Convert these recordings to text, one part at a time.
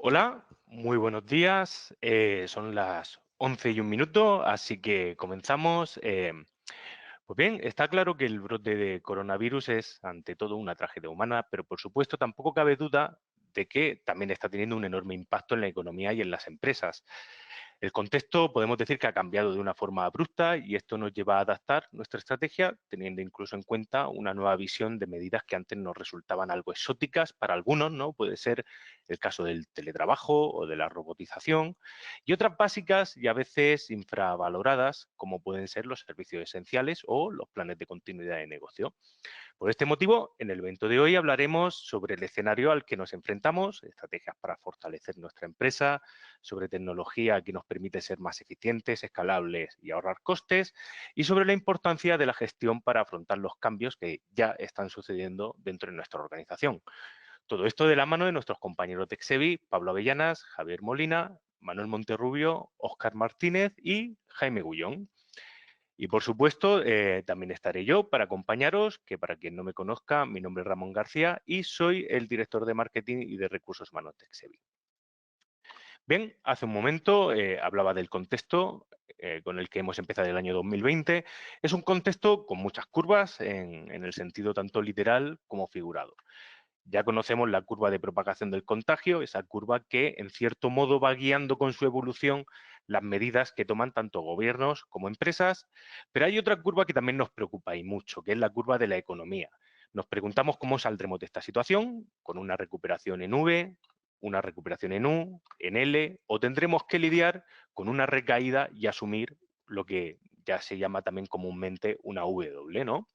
Hola, muy buenos días. Son las 11:01, así que comenzamos. Pues bien, está claro que el brote de coronavirus es, ante todo, una tragedia humana, pero por supuesto tampoco cabe duda de que también está teniendo un enorme impacto en la economía y en las empresas. El contexto podemos decir que ha cambiado de una forma abrupta y esto nos lleva a adaptar nuestra estrategia, teniendo incluso en cuenta una nueva visión de medidas que antes nos resultaban algo exóticas para algunos, ¿no? Puede ser el caso del teletrabajo o de la robotización, y otras básicas y a veces infravaloradas, como pueden ser los servicios esenciales o los planes de continuidad de negocio. Por este motivo, en el evento de hoy hablaremos sobre el escenario al que nos enfrentamos, estrategias para fortalecer nuestra empresa, sobre tecnología que nos permite ser más eficientes, escalables y ahorrar costes, y sobre la importancia de la gestión para afrontar los cambios que ya están sucediendo dentro de nuestra organización. Todo esto de la mano de nuestros compañeros de Exevi, Pablo Avellanas, Javier Molina, Manuel Monterrubio, Óscar Martínez y Jaime Gullón. Y por supuesto, también estaré yo para acompañaros, que para quien no me conozca, mi nombre es Ramón García y soy el director de marketing y de recursos humanos de Exevi. Bien, hace un momento hablaba del contexto con el que hemos empezado el año 2020. Es un contexto con muchas curvas en el sentido tanto literal como figurado. Ya conocemos la curva de propagación del contagio, esa curva que en cierto modo va guiando con su evolución las medidas que toman tanto gobiernos como empresas, pero hay otra curva que también nos preocupa y mucho, que es la curva de la economía. Nos preguntamos cómo saldremos de esta situación, con una recuperación en V, una recuperación en U, en L, o tendremos que lidiar con una recaída y asumir lo que ya se llama también comúnmente una W, ¿no?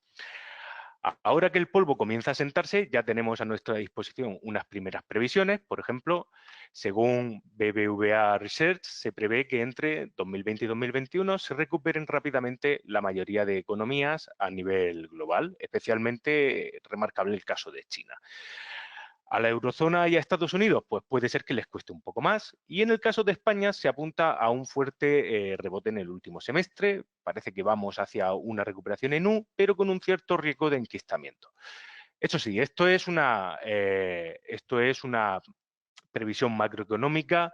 Ahora que el polvo comienza a sentarse, ya tenemos a nuestra disposición unas primeras previsiones. Por ejemplo, según BBVA Research, se prevé que entre 2020 y 2021 se recuperen rápidamente la mayoría de economías a nivel global, especialmente remarcable el caso de China. A la eurozona y a Estados Unidos, pues puede ser que les cueste un poco más. Y en el caso de España se apunta a un fuerte rebote en el último semestre. Parece que vamos hacia una recuperación en U, pero con un cierto riesgo de enquistamiento. Eso sí, esto es una previsión macroeconómica.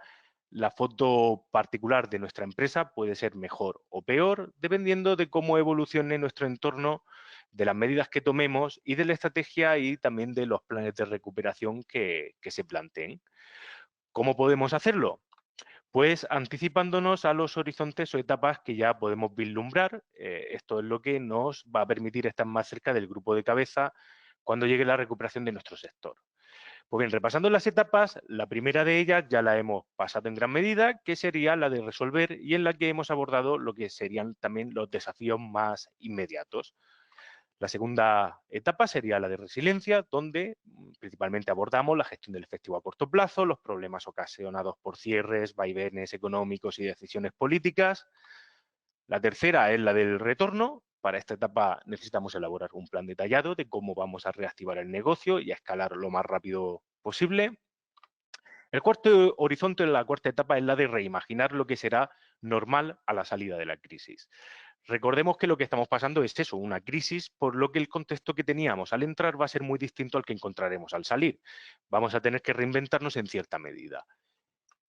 La foto particular de nuestra empresa puede ser mejor o peor, dependiendo de cómo evolucione nuestro entorno, de las medidas que tomemos y de la estrategia y también de los planes de recuperación que se planteen. ¿Cómo podemos hacerlo? Pues anticipándonos a los horizontes o etapas que ya podemos vislumbrar. Esto es lo que nos va a permitir estar más cerca del grupo de cabeza cuando llegue la recuperación de nuestro sector. Pues bien, repasando las etapas, la primera de ellas ya la hemos pasado en gran medida, que sería la de resolver y en la que hemos abordado lo que serían también los desafíos más inmediatos. La segunda etapa sería la de resiliencia, donde principalmente abordamos la gestión del efectivo a corto plazo, los problemas ocasionados por cierres, vaivenes económicos y decisiones políticas. La tercera es la del retorno. Para esta etapa necesitamos elaborar un plan detallado de cómo vamos a reactivar el negocio y a escalar lo más rápido posible. El cuarto horizonte, la cuarta etapa, es la de reimaginar lo que será normal a la salida de la crisis. Recordemos que lo que estamos pasando es eso, una crisis, por lo que el contexto que teníamos al entrar va a ser muy distinto al que encontraremos al salir. Vamos a tener que reinventarnos en cierta medida.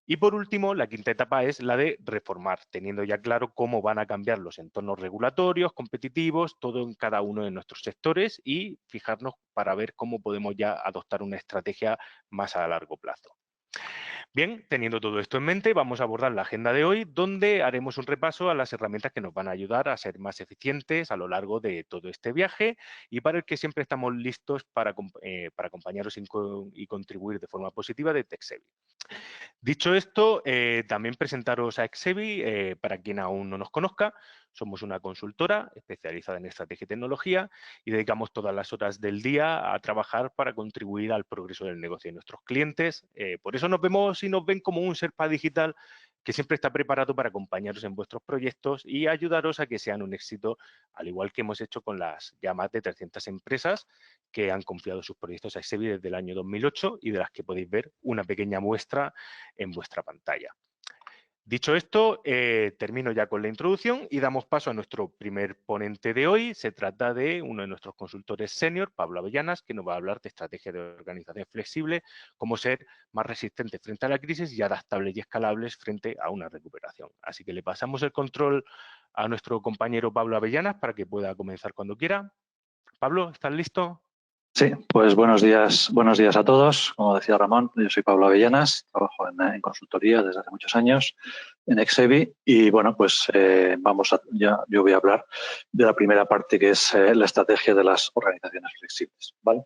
Y por último, la quinta etapa es la de reformar, teniendo ya claro cómo van a cambiar los entornos regulatorios, competitivos, todo en cada uno de nuestros sectores y fijarnos para ver cómo podemos ya adoptar una estrategia más a largo plazo. Bien, teniendo todo esto en mente, vamos a abordar la agenda de hoy, donde haremos un repaso a las herramientas que nos van a ayudar a ser más eficientes a lo largo de todo este viaje y para el que siempre estamos listos para acompañaros y contribuir de forma positiva de TechSevi. Dicho esto, también presentaros a Exevi, para quien aún no nos conozca. Somos una consultora especializada en estrategia y tecnología y dedicamos todas las horas del día a trabajar para contribuir al progreso del negocio de nuestros clientes. Por eso nos vemos y nos ven como un Sherpa digital que siempre está preparado para acompañaros en vuestros proyectos y ayudaros a que sean un éxito, al igual que hemos hecho con las ya más de 300 empresas que han confiado sus proyectos a Exevi desde el año 2008 y de las que podéis ver una pequeña muestra en vuestra pantalla. Dicho esto, termino ya con la introducción y damos paso a nuestro primer ponente de hoy. Se trata de uno de nuestros consultores senior, Pablo Avellanas, que nos va a hablar de estrategia de organización flexible, cómo ser más resistente frente a la crisis y adaptables y escalables frente a una recuperación. Así que le pasamos el control a nuestro compañero Pablo Avellanas para que pueda comenzar cuando quiera. Pablo, ¿estás listo? Sí, pues buenos días a todos. Como decía Ramón, yo soy Pablo Avellanas, trabajo en consultoría desde hace muchos años en Exevi y bueno, pues yo voy a hablar de la primera parte que es la estrategia de las organizaciones flexibles, ¿vale?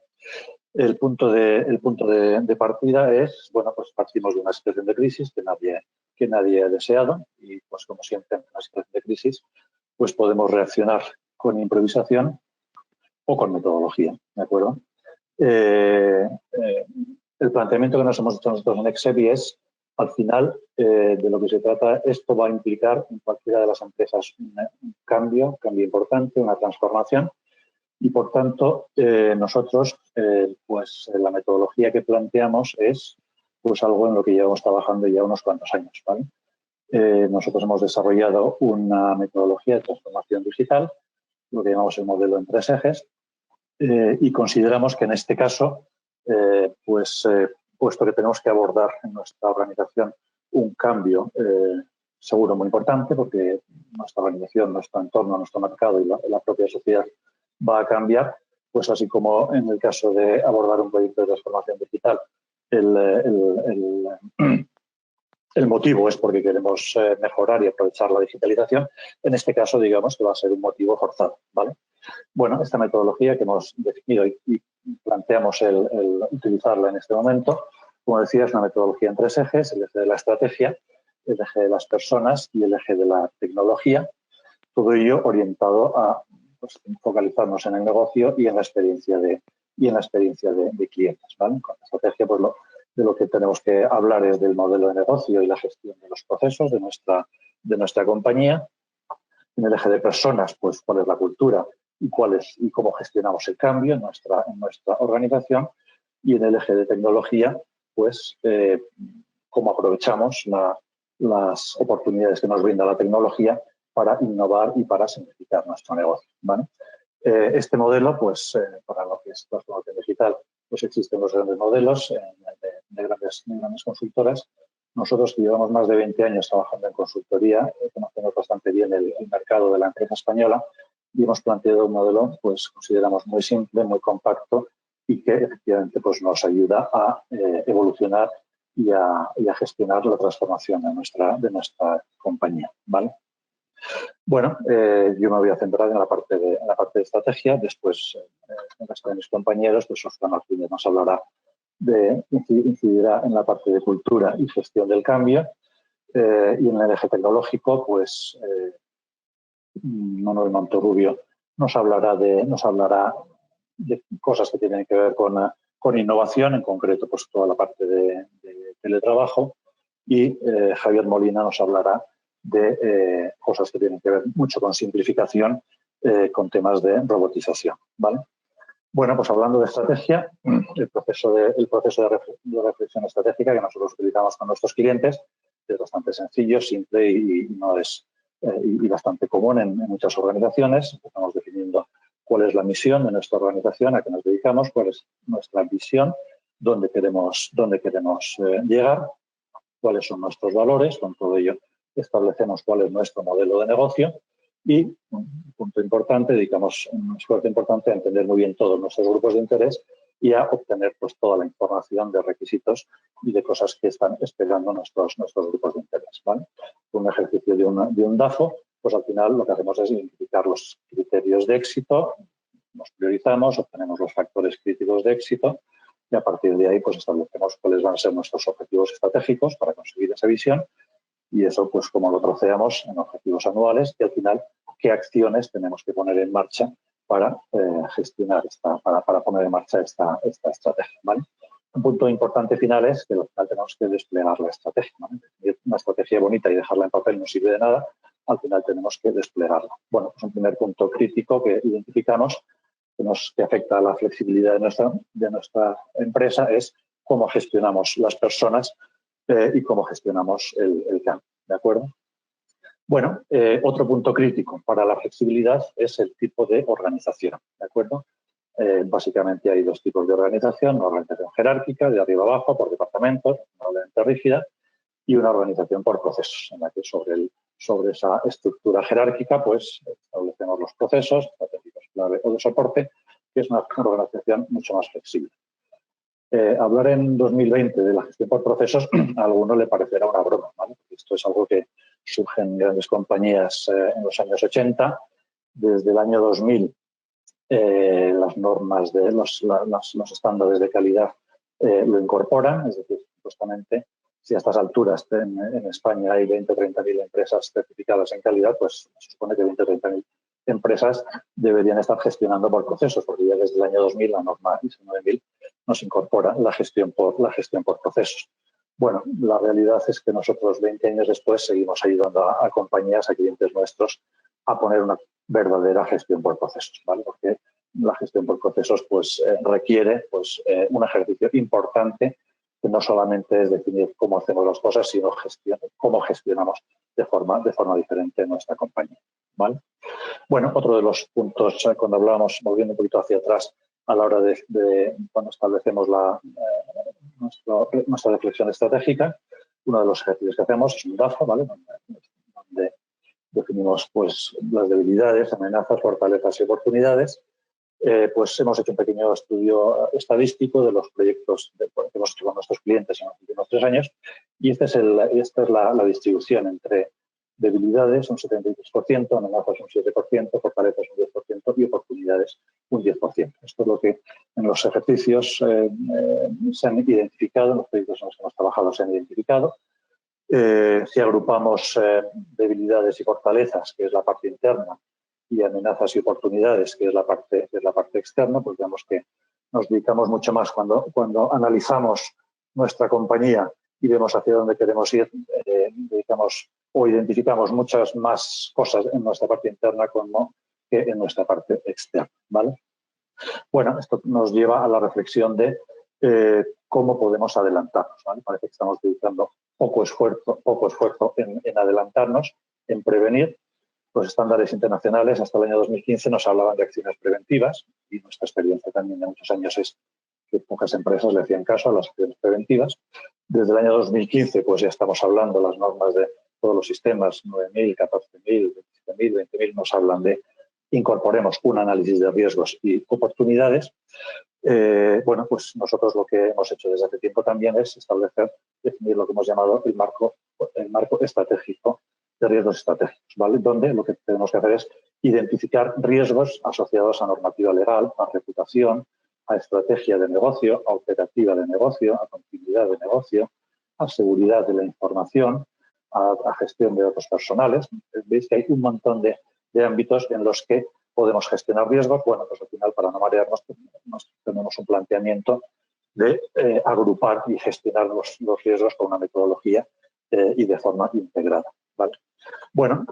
El punto de partida es, bueno, pues partimos de una situación de crisis que nadie ha deseado y pues como siempre en una situación de crisis pues podemos reaccionar con improvisación o con metodología, ¿de acuerdo? El planteamiento que nos hemos hecho nosotros en Exevi es, al final, de lo que se trata, esto va a implicar en cualquiera de las empresas un cambio importante, una transformación, y por tanto, nosotros, pues la metodología que planteamos es pues algo en lo que llevamos trabajando ya unos cuantos años, ¿vale? Nosotros hemos desarrollado una metodología de transformación digital, lo que llamamos el modelo en 3 ejes, y consideramos que en este caso, puesto que tenemos que abordar en nuestra organización un cambio seguro muy importante, porque nuestra organización, nuestro entorno, nuestro mercado y la propia sociedad va a cambiar, pues así como en el caso de abordar un proyecto de transformación digital, el motivo es porque queremos mejorar y aprovechar la digitalización. En este caso, digamos que va a ser un motivo forzado, ¿vale? Bueno, esta metodología que hemos definido y planteamos el utilizarla en este momento, como decía, es una metodología en 3 ejes, el eje de la estrategia, el eje de las personas y el eje de la tecnología, todo ello orientado a pues, focalizarnos en el negocio y en la experiencia de clientes, ¿vale? Con la estrategia, pues de lo que tenemos que hablar es del modelo de negocio y la gestión de los procesos de nuestra compañía. En el eje de personas, pues cuál es la cultura y cómo gestionamos el cambio en nuestra organización. Y en el eje de tecnología, pues cómo aprovechamos las oportunidades que nos brinda la tecnología para innovar y para simplificar nuestro negocio, ¿vale? Este modelo, pues para lo que es transformación digital, pues existen los grandes modelos de grandes consultoras. Nosotros que llevamos más de 20 años trabajando en consultoría, conocemos bastante bien el mercado de la empresa española y hemos planteado un modelo, pues consideramos muy simple, muy compacto y que efectivamente pues, nos ayuda a evolucionar y a gestionar la transformación de nuestra compañía, ¿vale? Bueno, yo me voy a centrar en la parte de estrategia. Después, el resto de mis compañeros, pues Oscar Martínez nos hablará incidirá en la parte de cultura y gestión del cambio. Y en el eje tecnológico, pues Manuel Montorrubio nos hablará de cosas que tienen que ver con innovación, en concreto, pues toda la parte de teletrabajo. Y Javier Molina nos hablará de cosas que tienen que ver mucho con simplificación, con temas de robotización, ¿vale? Bueno, pues hablando de estrategia, el proceso de reflexión estratégica que nosotros utilizamos con nuestros clientes es bastante sencillo, simple y bastante común en muchas organizaciones. Estamos definiendo cuál es la misión de nuestra organización, a qué nos dedicamos, cuál es nuestra visión, dónde queremos llegar, cuáles son nuestros valores. Con todo ello establecemos cuál es nuestro modelo de negocio y, un punto importante, dedicamos un esfuerzo importante a entender muy bien todos nuestros grupos de interés y a obtener pues, toda la información de requisitos y de cosas que están esperando nuestros grupos de interés, ¿vale? Un ejercicio de un DAFO, pues al final lo que hacemos es identificar los criterios de éxito, nos priorizamos, obtenemos los factores críticos de éxito y a partir de ahí pues establecemos cuáles van a ser nuestros objetivos estratégicos para conseguir esa visión y eso pues como lo troceamos en objetivos anuales y al final qué acciones tenemos que poner en marcha para gestionar para poner en marcha esta estrategia, ¿vale? Un punto importante final es que al final tenemos que desplegar la estrategia, ¿vale? Una estrategia bonita y dejarla en papel no sirve de nada, al final tenemos que desplegarla. Bueno, pues un primer punto crítico que identificamos que afecta a la flexibilidad de nuestra empresa es cómo gestionamos las personas y cómo gestionamos el cambio. ¿de acuerdo? Bueno, otro punto crítico para la flexibilidad es el tipo de organización, ¿de acuerdo? Básicamente hay dos tipos de organización, una organización jerárquica, de arriba abajo, por departamentos, normalmente rígida, y una organización por procesos, en la que sobre esa estructura jerárquica pues establecemos los procesos estratégicos clave o de soporte, que es una organización mucho más flexible. Hablar en 2020 de la gestión por procesos a alguno le parecerá una broma, ¿vale? Esto es algo que surge en grandes compañías en los años 80. Desde el año 2000 las normas de los estándares de calidad lo incorporan, es decir, justamente si a estas alturas en España hay 20 o 30.000 empresas certificadas en calidad, pues se supone que 20 o 30.000 empresas deberían estar gestionando por procesos, porque ya desde el año 2000 la norma ISO 9000 nos incorpora la gestión por procesos. Bueno, la realidad es que nosotros 20 años después seguimos ayudando a compañías, a clientes nuestros, a poner una verdadera gestión por procesos, ¿vale? Porque la gestión por procesos pues, requiere pues, un ejercicio importante que no solamente es definir cómo hacemos las cosas, sino cómo gestionamos de forma diferente en nuestra compañía, ¿vale? Bueno, otro de los puntos, cuando hablábamos, volviendo un poquito hacia atrás, a la hora de cuando establecemos nuestra reflexión estratégica, uno de los ejercicios que hacemos es un DAFA, ¿vale? Donde definimos pues, las debilidades, amenazas, fortalezas y oportunidades. Pues hemos hecho un pequeño estudio estadístico de los proyectos que hemos hecho con nuestros clientes en los últimos 3 años y esta es la distribución entre debilidades, un 73%, amenazas un 7%, fortalezas un 10% y oportunidades un 10%. Esto es lo que en los ejercicios se han identificado, en los proyectos en los que hemos trabajado se han identificado. Si agrupamos debilidades y fortalezas, que es la parte interna, y amenazas y oportunidades, que es la parte externa, pues vemos que nos dedicamos mucho más cuando analizamos nuestra compañía y vemos hacia dónde queremos ir, dedicamos o identificamos muchas más cosas en nuestra parte interna como que en nuestra parte externa, ¿vale? Bueno, esto nos lleva a la reflexión de cómo podemos adelantarnos, ¿vale? Parece que estamos dedicando poco esfuerzo en adelantarnos, en prevenir. Los estándares internacionales hasta el año 2015 nos hablaban de acciones preventivas y nuestra experiencia también de muchos años es que pocas empresas le hacían caso a las acciones preventivas. Desde el año 2015 pues ya estamos hablando, las normas de todos los sistemas, 9.000, 14.000, 27.000, 20.000, nos hablan de incorporemos un análisis de riesgos y oportunidades. Bueno, pues nosotros lo que hemos hecho desde hace tiempo también es definir lo que hemos llamado el marco estratégico de riesgos estratégicos, ¿vale? Donde lo que tenemos que hacer es identificar riesgos asociados a normativa legal, a reputación, a estrategia de negocio, a operativa de negocio, a continuidad de negocio, a seguridad de la información, a gestión de datos personales. Veis que hay un montón de ámbitos en los que podemos gestionar riesgos. Bueno, pues al final, para no marearnos, tenemos un planteamiento de agrupar y gestionar los riesgos con una metodología y de forma integrada, ¿vale? Bueno,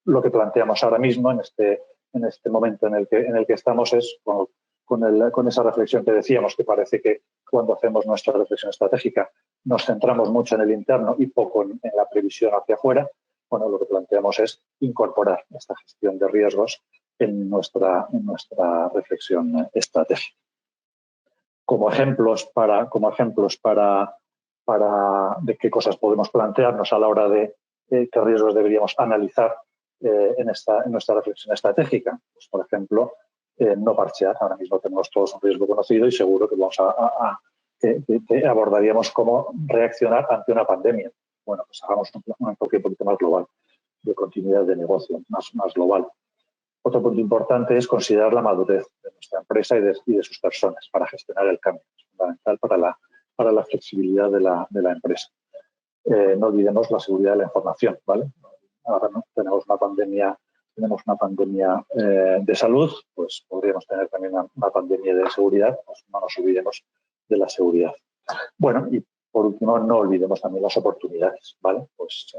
lo que planteamos ahora mismo en este momento en el que estamos es con esa reflexión que decíamos, que parece que cuando hacemos nuestra reflexión estratégica nos centramos mucho en el interno y poco en la previsión hacia afuera. Bueno, lo que planteamos es incorporar esta gestión de riesgos en nuestra reflexión estratégica. Como ejemplos para de qué cosas podemos plantearnos a la hora de qué riesgos deberíamos analizar en nuestra reflexión estratégica. Pues, por ejemplo, no parchear. Ahora mismo tenemos todos un riesgo conocido y seguro que que abordaríamos cómo reaccionar ante una pandemia. Bueno, pues hagamos un enfoque un poquito más global, de continuidad de negocio, más global. Otro punto importante es considerar la madurez de nuestra empresa y de sus personas para gestionar el cambio. Es fundamental para la flexibilidad de la empresa. No olvidemos la seguridad de la información, ¿vale? Ahora no tenemos una pandemia de salud, pues podríamos tener también una pandemia de seguridad, pues no nos olvidemos de la seguridad. Bueno, y por último, no olvidemos también las oportunidades, ¿vale? Pues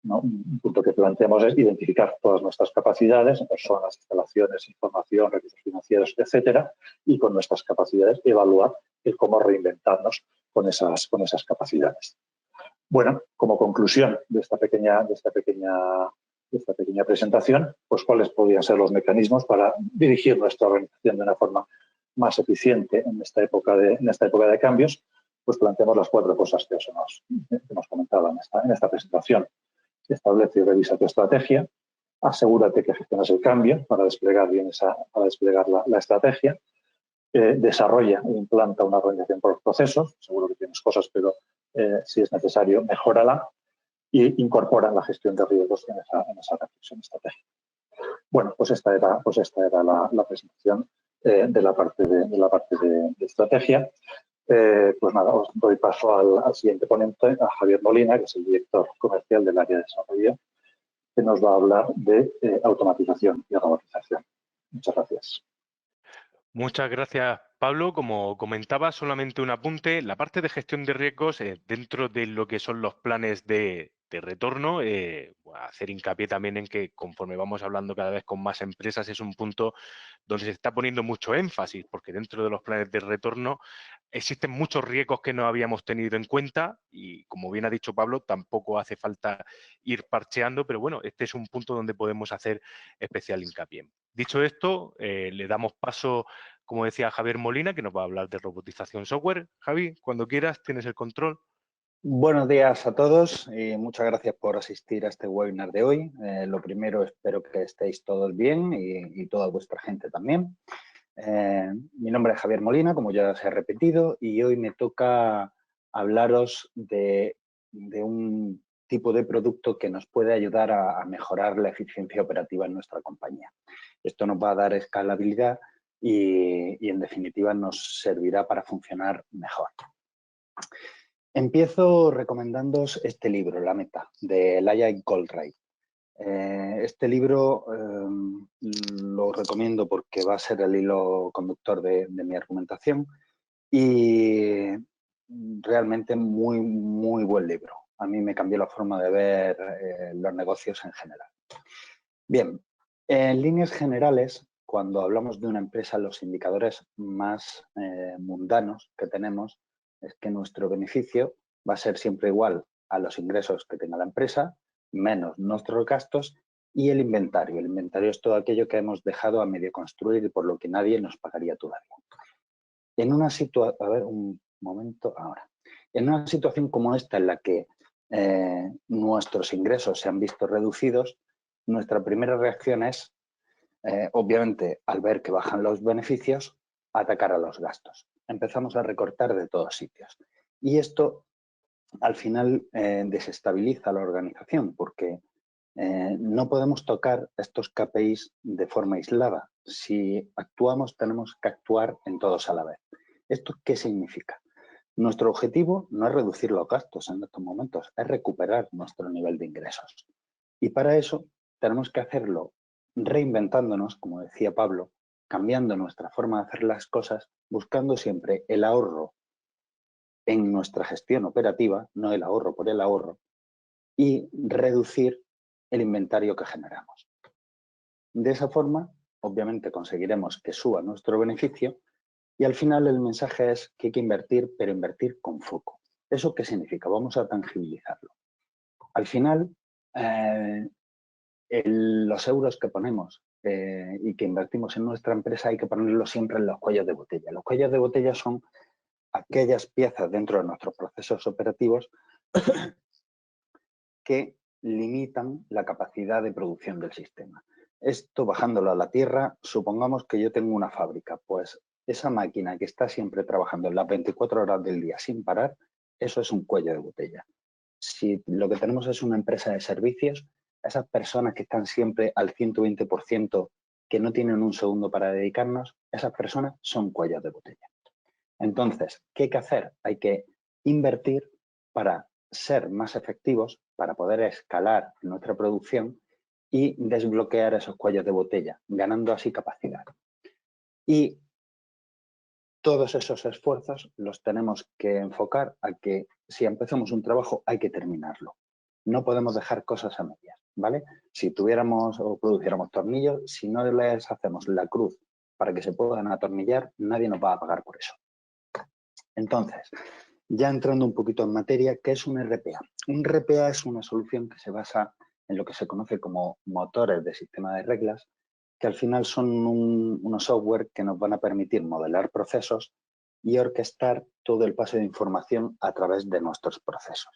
un punto que planteamos es identificar todas nuestras capacidades, personas, instalaciones, información, recursos financieros, etcétera, y con nuestras capacidades evaluar el cómo reinventarnos con esas capacidades. Bueno, como conclusión de esta pequeña presentación, pues cuáles podrían ser los mecanismos para dirigir nuestra organización de una forma más eficiente en esta época de cambios. Pues planteamos las 4 cosas que hemos comentado en esta presentación. Establece y revisa tu estrategia. Asegúrate que gestionas el cambio para desplegar la estrategia. Desarrolla e implanta una organización por los procesos. Seguro que tienes cosas, pero si es necesario, mejórala. Y incorpora la gestión de riesgos en esa reflexión estratégica. Bueno, pues esta era la presentación de la parte de estrategia. Pues nada, os doy paso al siguiente ponente, a Javier Molina, que es el director comercial del área de desarrollo, que nos va a hablar de automatización y robotización. Muchas gracias. Muchas gracias, Pablo. Como comentaba, solamente un apunte. La parte de gestión de riesgos, dentro de lo que son los planes de retorno, hacer hincapié también en que conforme vamos hablando cada vez con más empresas es un punto donde se está poniendo mucho énfasis, porque dentro de los planes de retorno existen muchos riesgos que no habíamos tenido en cuenta y, como bien ha dicho Pablo, tampoco hace falta ir parcheando, pero bueno, este es un punto donde podemos hacer especial hincapié. Dicho esto, le damos paso, como decía, a Javier Molina, que nos va a hablar de robotización software. Javi, cuando quieras, tienes el control. Buenos días a todos y muchas gracias por asistir a este webinar de hoy. Lo primero, espero que estéis todos bien y toda vuestra gente también. Mi nombre es Javier Molina, como ya se ha repetido, y hoy me toca hablaros de un tipo de producto que nos puede ayudar a mejorar la eficiencia operativa en nuestra compañía. Esto nos va a dar escalabilidad y en definitiva nos servirá para funcionar mejor. Empiezo recomendándoos este libro, La Meta, de Laia Goldratt. Este libro lo recomiendo porque va a ser el hilo conductor de mi argumentación y realmente muy, muy buen libro. A mí me cambió la forma de ver los negocios en general. Bien, en líneas generales, cuando hablamos de una empresa, los indicadores más mundanos que tenemos es que nuestro beneficio va a ser siempre igual a los ingresos que tenga la empresa, menos nuestros gastos y el inventario. El inventario es todo aquello que hemos dejado a medio construir y por lo que nadie nos pagaría todavía. En una situación, a ver, un momento ahora. En una situación como esta en la que nuestros ingresos se han visto reducidos, nuestra primera reacción es, obviamente, al ver que bajan los beneficios, atacar a los gastos. Empezamos a recortar de todos sitios. Y esto, al final, desestabiliza la organización porque no podemos tocar estos KPIs de forma aislada. Si actuamos, tenemos que actuar en todos a la vez. ¿Esto qué significa? Nuestro objetivo no es reducir los gastos en estos momentos, es recuperar nuestro nivel de ingresos. Y para eso tenemos que hacerlo reinventándonos, como decía Pablo, cambiando nuestra forma de hacer las cosas, buscando siempre el ahorro en nuestra gestión operativa, no el ahorro por el ahorro, y reducir el inventario que generamos. De esa forma, obviamente, conseguiremos que suba nuestro beneficio y al final el mensaje es que hay que invertir, pero invertir con foco. ¿Eso qué significa? Vamos a tangibilizarlo. Al final, los euros que ponemos y que invertimos en nuestra empresa hay que ponerlos siempre en los cuellos de botella. Los cuellos de botella son aquellas piezas dentro de nuestros procesos operativos que limitan la capacidad de producción del sistema. Esto, bajándolo a la tierra, supongamos que yo tengo una fábrica, pues esa máquina que está siempre trabajando en las 24 horas del día sin parar, eso es un cuello de botella. Si lo que tenemos es una empresa de servicios, esas personas que están siempre al 120%, que no tienen un segundo para dedicarnos, esas personas son cuellos de botella. Entonces, ¿qué hay que hacer? Hay que invertir para ser más efectivos, para poder escalar nuestra producción y desbloquear esos cuellos de botella, ganando así capacidad. Y todos esos esfuerzos los tenemos que enfocar a que si empezamos un trabajo hay que terminarlo. No podemos dejar cosas a medias, ¿vale? Si tuviéramos o produciéramos tornillos, si no les hacemos la cruz para que se puedan atornillar, nadie nos va a pagar por eso. Entonces, Ya entrando un poquito en materia, ¿qué es un RPA? Un RPA es una solución que se basa en lo que se conoce como motores de sistema de reglas, que al final son unos software que nos van a permitir modelar procesos y orquestar todo el paso de información a través de nuestros procesos.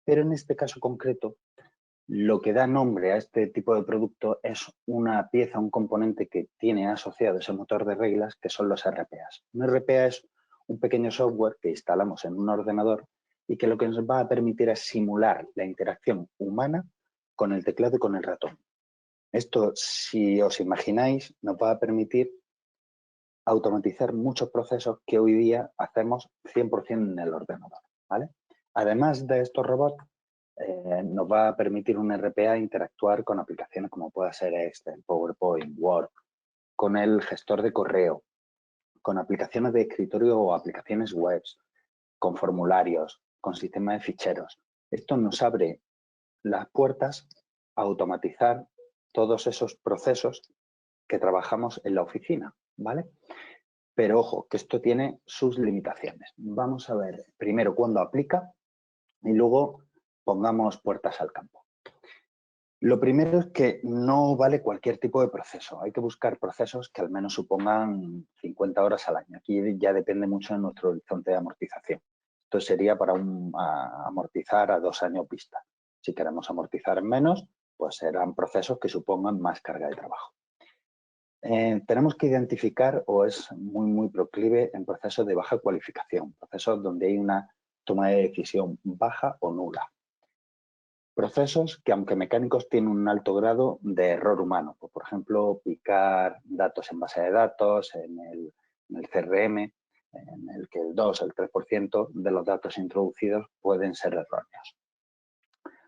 Pero en este caso concreto, lo que da nombre a este tipo de producto es una pieza, un componente que tiene asociado ese motor de reglas, que son los RPAs. Un RPA es un pequeño software que instalamos en un ordenador y que lo que nos va a permitir es simular la interacción humana con el teclado y con el ratón. Esto, si os imagináis, nos va a permitir automatizar muchos procesos que hoy día hacemos 100% en el ordenador, ¿vale? Además de estos robots, nos va a permitir un RPA interactuar con aplicaciones como pueda ser Excel, PowerPoint, Word, con el gestor de correo, con aplicaciones de escritorio o aplicaciones web, con formularios, con sistemas de ficheros. Esto nos abre las puertas a automatizar todos esos procesos que trabajamos en la oficina, ¿vale? Pero ojo, que esto tiene sus limitaciones. Vamos a ver primero cuándo aplica y luego pongamos puertas al campo. Lo primero es que no vale cualquier tipo de proceso. Hay que buscar procesos que al menos supongan 50 horas al año. Aquí ya depende mucho de nuestro horizonte de amortización. Esto sería para amortizar a 2 años vista. Si queremos amortizar en menos, pues serán procesos que supongan más carga de trabajo. Tenemos que identificar, o es muy proclive, en procesos de baja cualificación, procesos donde hay una toma de decisión baja o nula. Procesos que, aunque mecánicos, tienen un alto grado de error humano. Pues, por ejemplo, picar datos en base de datos, en el CRM, en el que el 2 o el 3% de los datos introducidos pueden ser erróneos.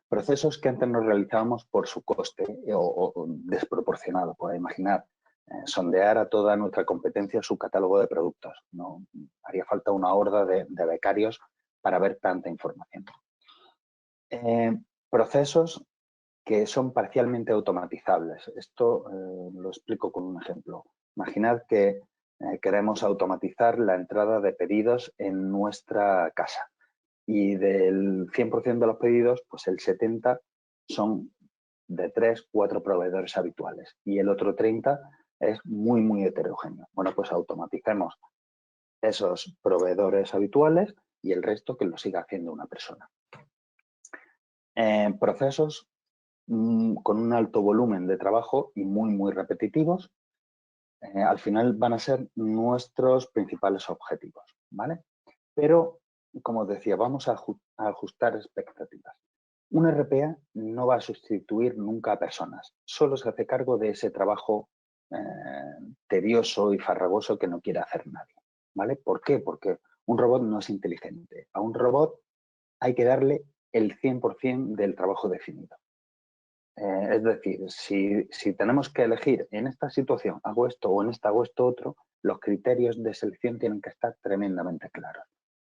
Procesos que antes nos realizábamos por su coste o desproporcionado. Puede imaginar sondear a toda nuestra competencia su catálogo de productos. No haría falta una horda de becarios para ver tanta información. Procesos que son parcialmente automatizables. Esto lo explico con un ejemplo. Imaginad que queremos automatizar la entrada de pedidos en nuestra casa y del 100% de los pedidos, pues el 70% son de 3 o 4 proveedores habituales y el otro 30% es muy heterogéneo. Bueno, pues automaticemos esos proveedores habituales y el resto que lo siga haciendo una persona. Procesos con un alto volumen de trabajo y muy repetitivos, al final van a ser nuestros principales objetivos, ¿vale? Pero, como os decía, vamos a ajustar expectativas. Un RPA no va a sustituir nunca a personas, solo se hace cargo de ese trabajo tedioso y farragoso que no quiere hacer nadie, ¿vale? ¿Por qué? Porque un robot no es inteligente. A un robot hay que darle el 100% del trabajo definido. Es decir, si tenemos que elegir en esta situación hago esto o en esta hago esto otro, los criterios de selección tienen que estar tremendamente claros,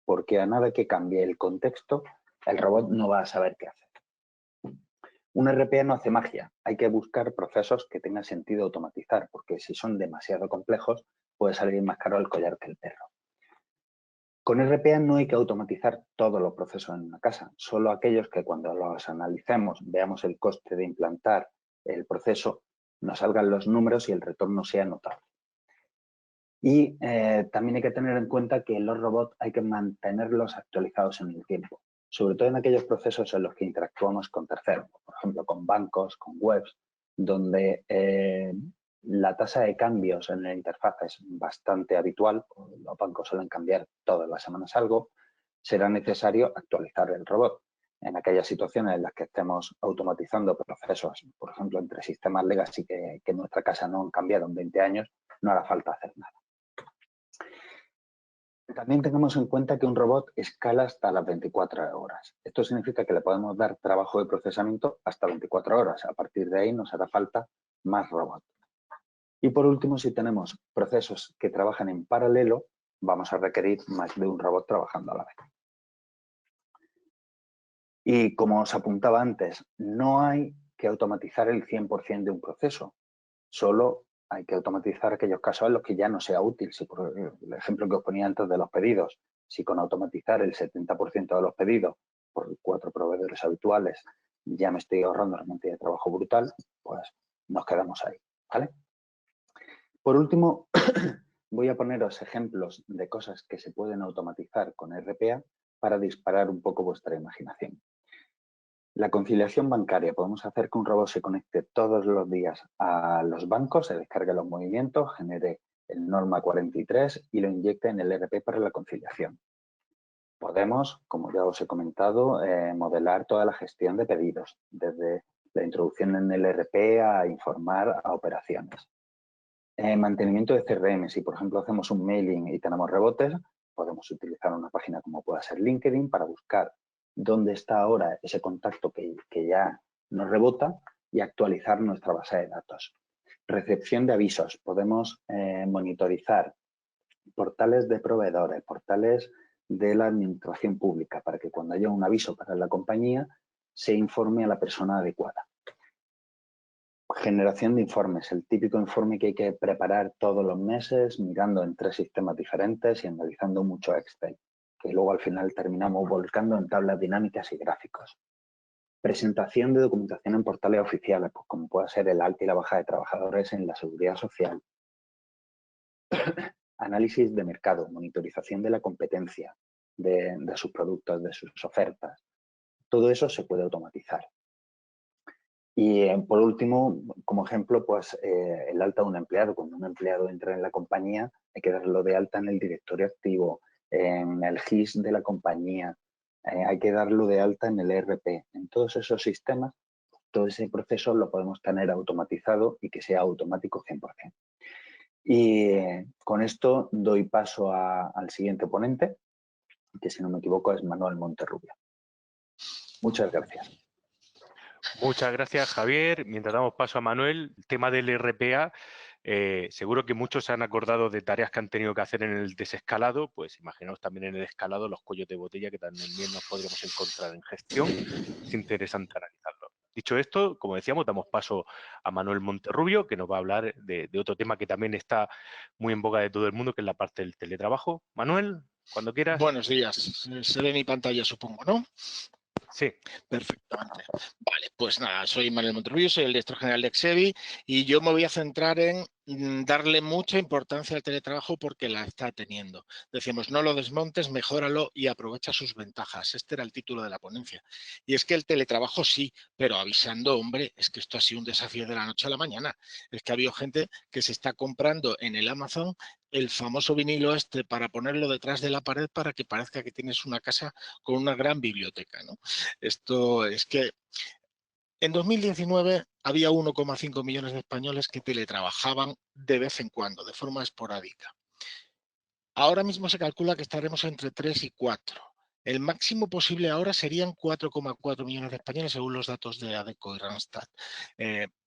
porque a nada que cambie el contexto, el robot no va a saber qué hacer. Un RPA no hace magia, hay que buscar procesos que tengan sentido automatizar, porque si son demasiado complejos, puede salir más caro el collar que el perro. Con RPA no hay que automatizar todos los procesos en una casa, solo aquellos que cuando los analicemos, veamos el coste de implantar el proceso, nos salgan los números y el retorno sea notable. Y también hay que tener en cuenta que los robots hay que mantenerlos actualizados en el tiempo, sobre todo en aquellos procesos en los que interactuamos con terceros, por ejemplo, con bancos, con webs, donde la tasa de cambios en la interfaz es bastante habitual, los bancos suelen cambiar todas las semanas algo, será necesario actualizar el robot. En aquellas situaciones en las que estemos automatizando procesos, por ejemplo, entre sistemas legacy que en nuestra casa no han cambiado en 20 años, no hará falta hacer nada. También tengamos en cuenta que un robot escala hasta las 24 horas. Esto significa que le podemos dar trabajo de procesamiento hasta 24 horas. A partir de ahí nos hará falta más robots. Y por último, si tenemos procesos que trabajan en paralelo, vamos a requerir más de un robot trabajando a la vez. Y como os apuntaba antes, no hay que automatizar el 100% de un proceso. Solo hay que automatizar aquellos casos en los que ya no sea útil. Si por el ejemplo que os ponía antes de los pedidos, Si con automatizar el 70% de los pedidos por 4 proveedores habituales ya me estoy ahorrando una cantidad de trabajo brutal, pues nos quedamos ahí, ¿vale? Por último, voy a poneros ejemplos de cosas que se pueden automatizar con RPA para disparar un poco vuestra imaginación. La conciliación bancaria. Podemos hacer que un robot se conecte todos los días a los bancos, se descargue los movimientos, genere el norma 43 y lo inyecte en el ERP para la conciliación. Podemos, como ya os he comentado, modelar toda la gestión de pedidos, desde la introducción en el ERP a informar a operaciones. Mantenimiento de CRM. Si, por ejemplo, hacemos un mailing y tenemos rebotes, podemos utilizar una página como pueda ser LinkedIn para buscar dónde está ahora ese contacto que ya nos rebota y actualizar nuestra base de datos. Recepción de avisos. Podemos monitorizar portales de proveedores, portales de la administración pública, para que cuando haya un aviso para la compañía se informe a la persona adecuada. Generación de informes, el típico informe que hay que preparar todos los meses mirando en 3 sistemas diferentes y analizando mucho Excel, que luego al final terminamos volcando en tablas dinámicas y gráficos. Presentación de documentación en portales oficiales, pues como puede ser el alta y la baja de trabajadores en la seguridad social. Análisis de mercado, monitorización de la competencia de sus productos, de sus ofertas. Todo eso se puede automatizar. Y por último, como ejemplo, pues el alta de un empleado. Cuando un empleado entra en la compañía, hay que darlo de alta en el directorio activo, en el GIS de la compañía, hay que darlo de alta en el ERP. En todos esos sistemas, todo ese proceso lo podemos tener automatizado y que sea automático 100%. Y con esto doy paso al siguiente ponente, que si no me equivoco es Manuel Monterrubio. Muchas gracias. Muchas gracias, Javier. Mientras damos paso a Manuel, el tema del RPA, seguro que muchos se han acordado de tareas que han tenido que hacer en el desescalado, pues imaginaos también en el escalado los cuellos de botella que también nos podríamos encontrar en gestión. Es interesante analizarlo. Dicho esto, como decíamos, damos paso a Manuel Monterrubio, que nos va a hablar de otro tema que también está muy en boga de todo el mundo, que es la parte del teletrabajo. Manuel, cuando quieras. Buenos días. Se ve mi pantalla, supongo, ¿no? Sí. Perfectamente. Vale, pues nada, soy Manuel Monterrubio, soy el director general de Exevi y yo me voy a centrar en darle mucha importancia al teletrabajo porque la está teniendo. Decíamos, no lo desmontes, mejóralo y aprovecha sus ventajas. Este era el título de la ponencia. Y es que el teletrabajo sí, pero avisando, hombre, es que esto ha sido un desafío de la noche a la mañana. Es que ha habido gente que se está comprando en el Amazon el famoso vinilo este para ponerlo detrás de la pared para que parezca que tienes una casa con una gran biblioteca, ¿no? Esto es que en 2019 había 1,5 millones de españoles que teletrabajaban de vez en cuando, de forma esporádica. Ahora mismo se calcula que estaremos entre 3 y 4. El máximo posible ahora serían 4,4 millones de españoles según los datos de ADECO y Randstad.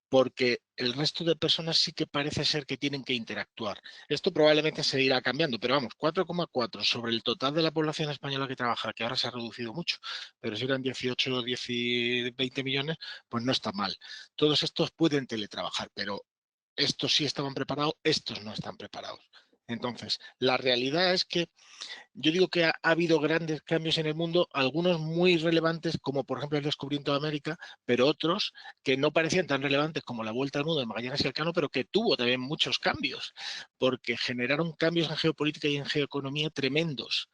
Porque el resto de personas sí que parece ser que tienen que interactuar. Esto probablemente se irá cambiando, pero vamos, 4,4 sobre el total de la población española que trabaja, que ahora se ha reducido mucho, pero si eran 18, 10 y 20 millones, pues no está mal. Todos estos pueden teletrabajar, pero estos sí estaban preparados, estos no están preparados. Entonces, la realidad es que yo digo que ha habido grandes cambios en el mundo, algunos muy relevantes, como por ejemplo el descubrimiento de América, pero otros que no parecían tan relevantes como la vuelta al mundo de Magallanes y Elcano, pero que tuvo también muchos cambios, porque generaron cambios en geopolítica y en geoeconomía tremendos.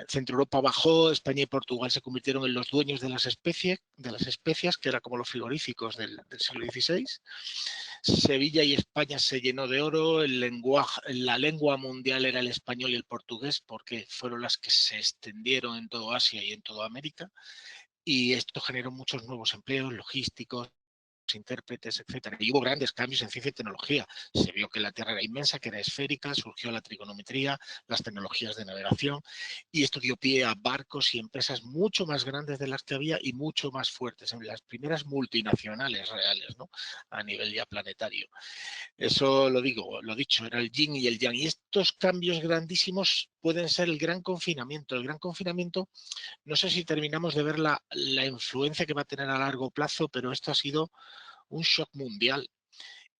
Centro Europa bajó, España y Portugal se convirtieron en los dueños de las especias, que era como los frigoríficos del siglo XVI. Sevilla y España se llenó de oro, la lengua mundial era el español y el portugués, porque fueron las que se extendieron en toda Asia y en toda América, y esto generó muchos nuevos empleos logísticos, intérpretes, etcétera. Y hubo grandes cambios en ciencia y tecnología. Se vio que la Tierra era inmensa, que era esférica, surgió la trigonometría, las tecnologías de navegación, y esto dio pie a barcos y empresas mucho más grandes de las que había y mucho más fuertes, en las primeras multinacionales reales, ¿no? A nivel ya planetario. Eso lo digo, lo dicho, era el yin y el yang. Y estos cambios grandísimos pueden ser el gran confinamiento. El gran confinamiento, no sé si terminamos de ver la influencia que va a tener a largo plazo, pero esto ha sido un shock mundial.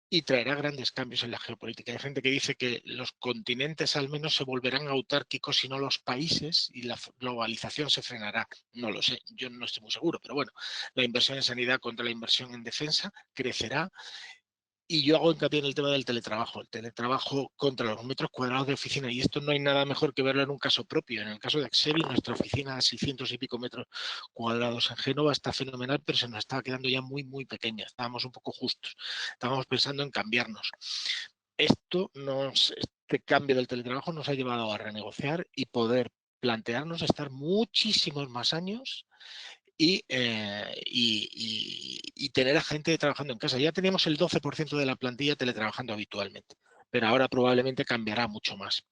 y traerá grandes cambios en la geopolítica. Hay gente que dice que los continentes al menos se volverán autárquicos, si no los países, y la globalización se frenará. No lo sé, yo no estoy muy seguro, pero bueno, la inversión en sanidad contra la inversión en defensa crecerá. Y yo hago hincapié en el tema del teletrabajo, el teletrabajo contra los metros cuadrados de oficina, y esto no hay nada mejor que verlo en un caso propio. En el caso de Axevi, nuestra oficina a 600 y pico metros cuadrados en Génova está fenomenal, pero se nos estaba quedando ya muy, muy pequeña. Estábamos un poco justos, estábamos pensando en cambiarnos. Este cambio del teletrabajo nos ha llevado a renegociar y poder plantearnos estar muchísimos más años y tener a gente trabajando en casa. Ya teníamos el 12% de la plantilla teletrabajando habitualmente, pero ahora probablemente cambiará mucho más.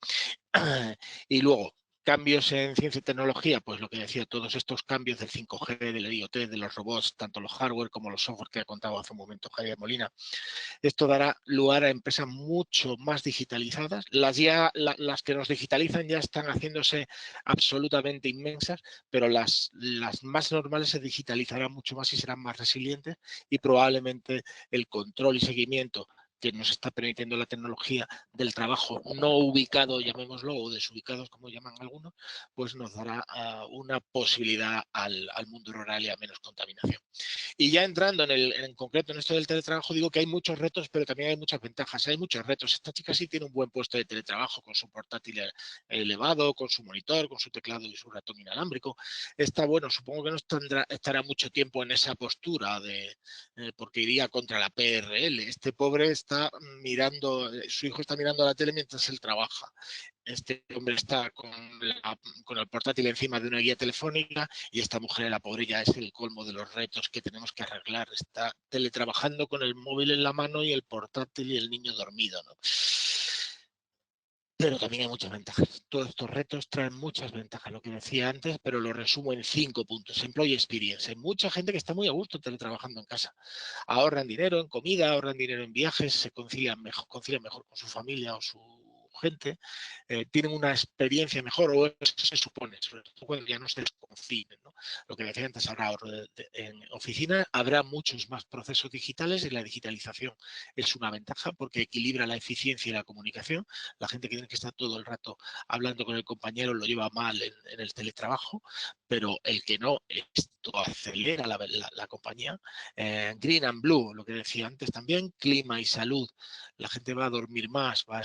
Y luego, cambios en ciencia y tecnología, pues lo que decía, todos estos cambios del 5G, del IoT, de los robots, tanto los hardware como los software que ha contado hace un momento Javier Molina. Esto dará lugar a empresas mucho más digitalizadas. Las que nos digitalizan ya están haciéndose absolutamente inmensas, pero las más normales se digitalizarán mucho más y serán más resilientes, y probablemente el control y seguimiento que nos está permitiendo la tecnología del trabajo no ubicado, llamémoslo, o desubicados, como llaman algunos, pues nos dará una posibilidad al mundo rural y a menos contaminación. Y ya entrando en concreto en esto del teletrabajo, digo que hay muchos retos, pero también hay muchas ventajas. Hay muchos retos. Esta chica sí tiene un buen puesto de teletrabajo, con su portátil elevado, con su monitor, con su teclado y su ratón inalámbrico. Está bueno, supongo que no estará mucho tiempo en esa postura porque iría contra la PRL. Este pobre está mirando, su hijo está mirando la tele mientras él trabaja. Este hombre está con el portátil encima de una guía telefónica, y esta mujer, la pobre, ya es el colmo de los retos que tenemos que arreglar. Está teletrabajando con el móvil en la mano y el portátil y el niño dormido, ¿no? Pero también hay muchas ventajas. Todos estos retos traen muchas ventajas, lo que decía antes, pero lo resumo en 5 puntos. Employee experience. Hay mucha gente que está muy a gusto teletrabajando en casa. Ahorran dinero en comida, ahorran dinero en viajes, se concilian mejor con su familia o su gente, tienen una experiencia mejor, o eso se supone, sobre todo cuando ya no se desconfinen, ¿no? Lo que decía antes, ahora en oficina habrá muchos más procesos digitales, y la digitalización es una ventaja porque equilibra la eficiencia y la comunicación. La gente que tiene que estar todo el rato hablando con el compañero lo lleva mal en el teletrabajo, pero el que no, esto acelera la compañía. Green and Blue, lo que decía antes también, clima y salud. La gente va a dormir más, va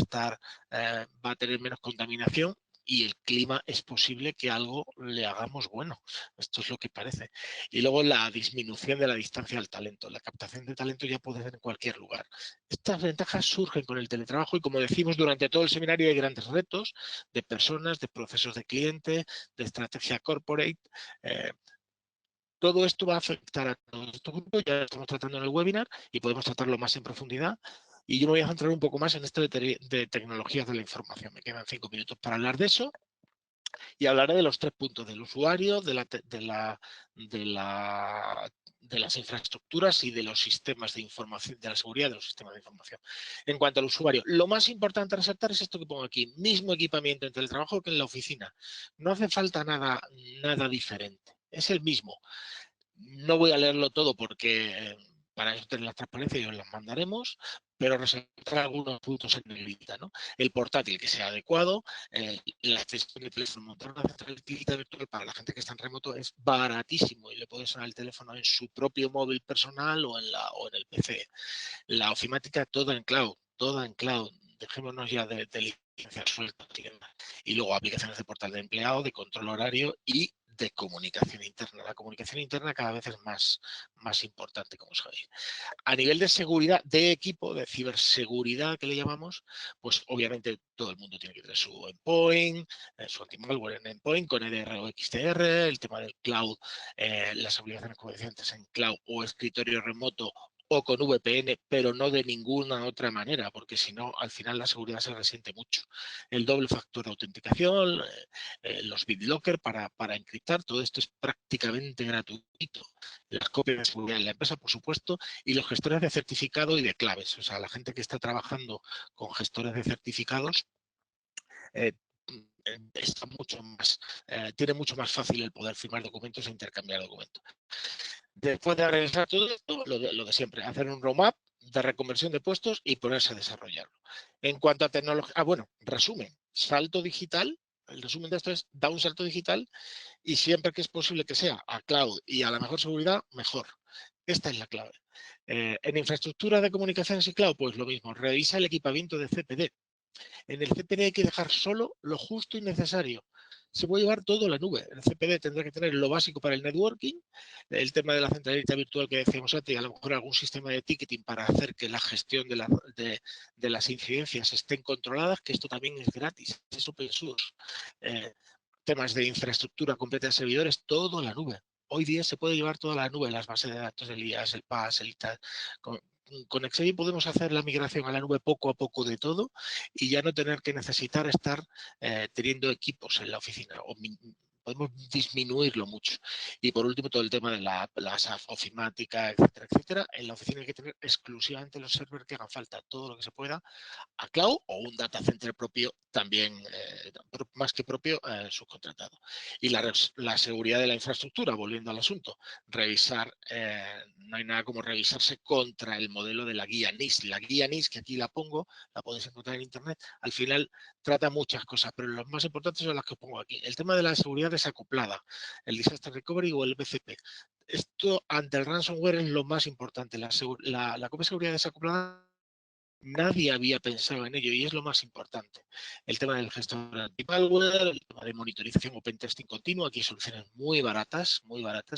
a tener menos contaminación, y el clima es posible que algo le hagamos bueno. Esto es lo que parece. Y luego la disminución de la distancia al talento. La captación de talento ya puede ser en cualquier lugar. Estas ventajas surgen con el teletrabajo, y como decimos durante todo el seminario, hay grandes retos de personas, de procesos de cliente, de estrategia corporate. Todo esto va a afectar a todos estos grupos. Ya estamos tratando en el webinar y podemos tratarlo más en profundidad. Y yo me voy a centrar un poco más en esto de tecnologías de la información. Me quedan 5 minutos para hablar de eso, y hablaré de los 3 puntos: del usuario, de las infraestructuras y de los sistemas de información, de la seguridad de los sistemas de información. En cuanto al usuario, lo más importante a resaltar es esto que pongo aquí: mismo equipamiento en teletrabajo que en la oficina. No hace falta nada diferente, es el mismo. No voy a leerlo todo porque para eso tener la transparencia y os las mandaremos, pero resaltar algunos puntos en negrita, ¿no? El portátil que sea adecuado, la extensión de teléfono, montar una centralita virtual para la gente que está en remoto es baratísimo, y le puede sonar el teléfono en su propio móvil personal o en el PC. La ofimática toda en cloud, Dejémonos ya de licencias sueltas. Y luego aplicaciones de portal de empleado, de control horario y de comunicación interna. La comunicación interna cada vez es más importante, como sabéis. A nivel de seguridad de equipo, de ciberseguridad que le llamamos, pues obviamente todo el mundo tiene que tener su endpoint, su anti-malware en endpoint con EDR o XDR, el tema del cloud, las obligaciones comerciantes en cloud o escritorio remoto o con VPN, pero no de ninguna otra manera, porque si no, al final la seguridad se resiente mucho. El doble factor de autenticación, los BitLocker para encriptar, todo esto es prácticamente gratuito. Las copias de seguridad en la empresa, por supuesto, y los gestores de certificado y de claves. O sea, la gente que está trabajando con gestores de certificados está tiene mucho más fácil el poder firmar documentos e intercambiar documentos. Después de realizar todo esto, lo de siempre, hacer un roadmap de reconversión de puestos y ponerse a desarrollarlo. En cuanto a tecnología, bueno, resumen, salto digital, el resumen de esto es, da un salto digital y siempre que es posible que sea a cloud y a la mejor seguridad, mejor. Esta es la clave. En infraestructura de comunicaciones y cloud, pues lo mismo, revisa el equipamiento de CPD. En el CPD hay que dejar solo lo justo y necesario. Se puede llevar todo a la nube. El CPD tendrá que tener lo básico para el networking, el tema de la centralita virtual que decíamos antes, y a lo mejor algún sistema de ticketing para hacer que la gestión de las incidencias estén controladas, que esto también es gratis, es open source. Temas de infraestructura completa de servidores, todo a la nube. Hoy día se puede llevar toda la nube, las bases de datos, el IaaS, el PaaS, el ITAS. Con Exevi podemos hacer la migración a la nube poco a poco de todo y ya no tener que necesitar estar teniendo equipos en la oficina. Podemos disminuirlo mucho. Y por último, todo el tema de la ofimática, etcétera, etcétera. En la oficina hay que tener exclusivamente los servers que hagan falta, todo lo que se pueda, a cloud o un data center propio también, más que propio, subcontratado. Y la seguridad de la infraestructura, volviendo al asunto, revisar, no hay nada como revisarse contra el modelo de la guía NIST. La guía NIST, que aquí la pongo, la podéis encontrar en internet, al final trata muchas cosas, pero las más importantes son las que pongo aquí. El tema de la seguridad desacoplada, el Disaster Recovery o el BCP. Esto ante el ransomware es lo más importante. La copia de seguridad desacoplada, nadie había pensado en ello y es lo más importante. El tema del gestor anti-malware, el tema de monitorización o pentesting continuo, aquí hay soluciones muy baratas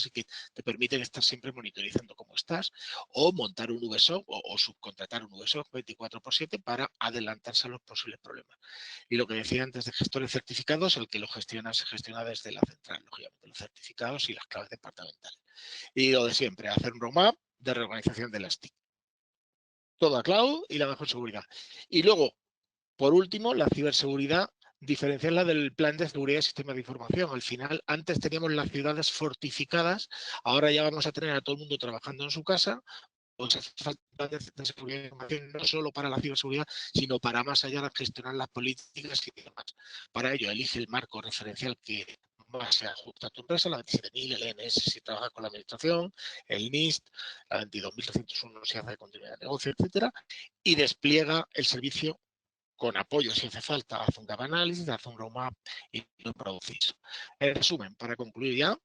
y que te permiten estar siempre monitorizando cómo estás, o montar un VSOC o subcontratar un VSOC 24/7 para adelantarse a los posibles problemas. Y lo que decía antes de gestores certificados, el que lo gestiona se gestiona desde la central, lógicamente, los certificados y las claves departamentales. Y lo de siempre, hacer un roadmap de reorganización de las TIC. Todo a cloud y la mejor seguridad. Y luego, por último, la ciberseguridad, diferenciarla del plan de seguridad de sistemas de información. Al final, antes teníamos las ciudades fortificadas, ahora ya vamos a tener a todo el mundo trabajando en su casa. Pues hace falta de seguridad de información no solo para la ciberseguridad, sino para más allá de gestionar las políticas y demás. Para ello, elige el marco referencial que más se ajusta a tu empresa, la 27.000, el ENS si trabajas con la administración, el NIST, la 22.301 si hace continuidad de negocio, etcétera, y despliega el servicio con apoyo si hace falta, hace un gap análisis, hace un roadmap y lo producís. En resumen, para concluir ya,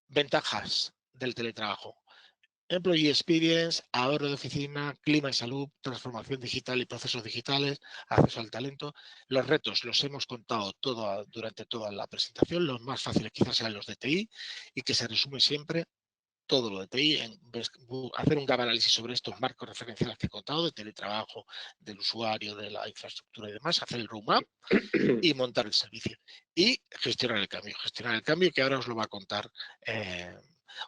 ventajas del teletrabajo. Employee Experience, ahorro de oficina, clima y salud, transformación digital y procesos digitales, acceso al talento. Los retos los hemos contado durante toda la presentación, los más fáciles quizás sean los de TI y que se resume siempre todo lo de TI, hacer un gap análisis sobre estos marcos referenciales que he contado, de teletrabajo, del usuario, de la infraestructura y demás, hacer el roadmap y montar el servicio. Y gestionar el cambio que ahora os lo va a contar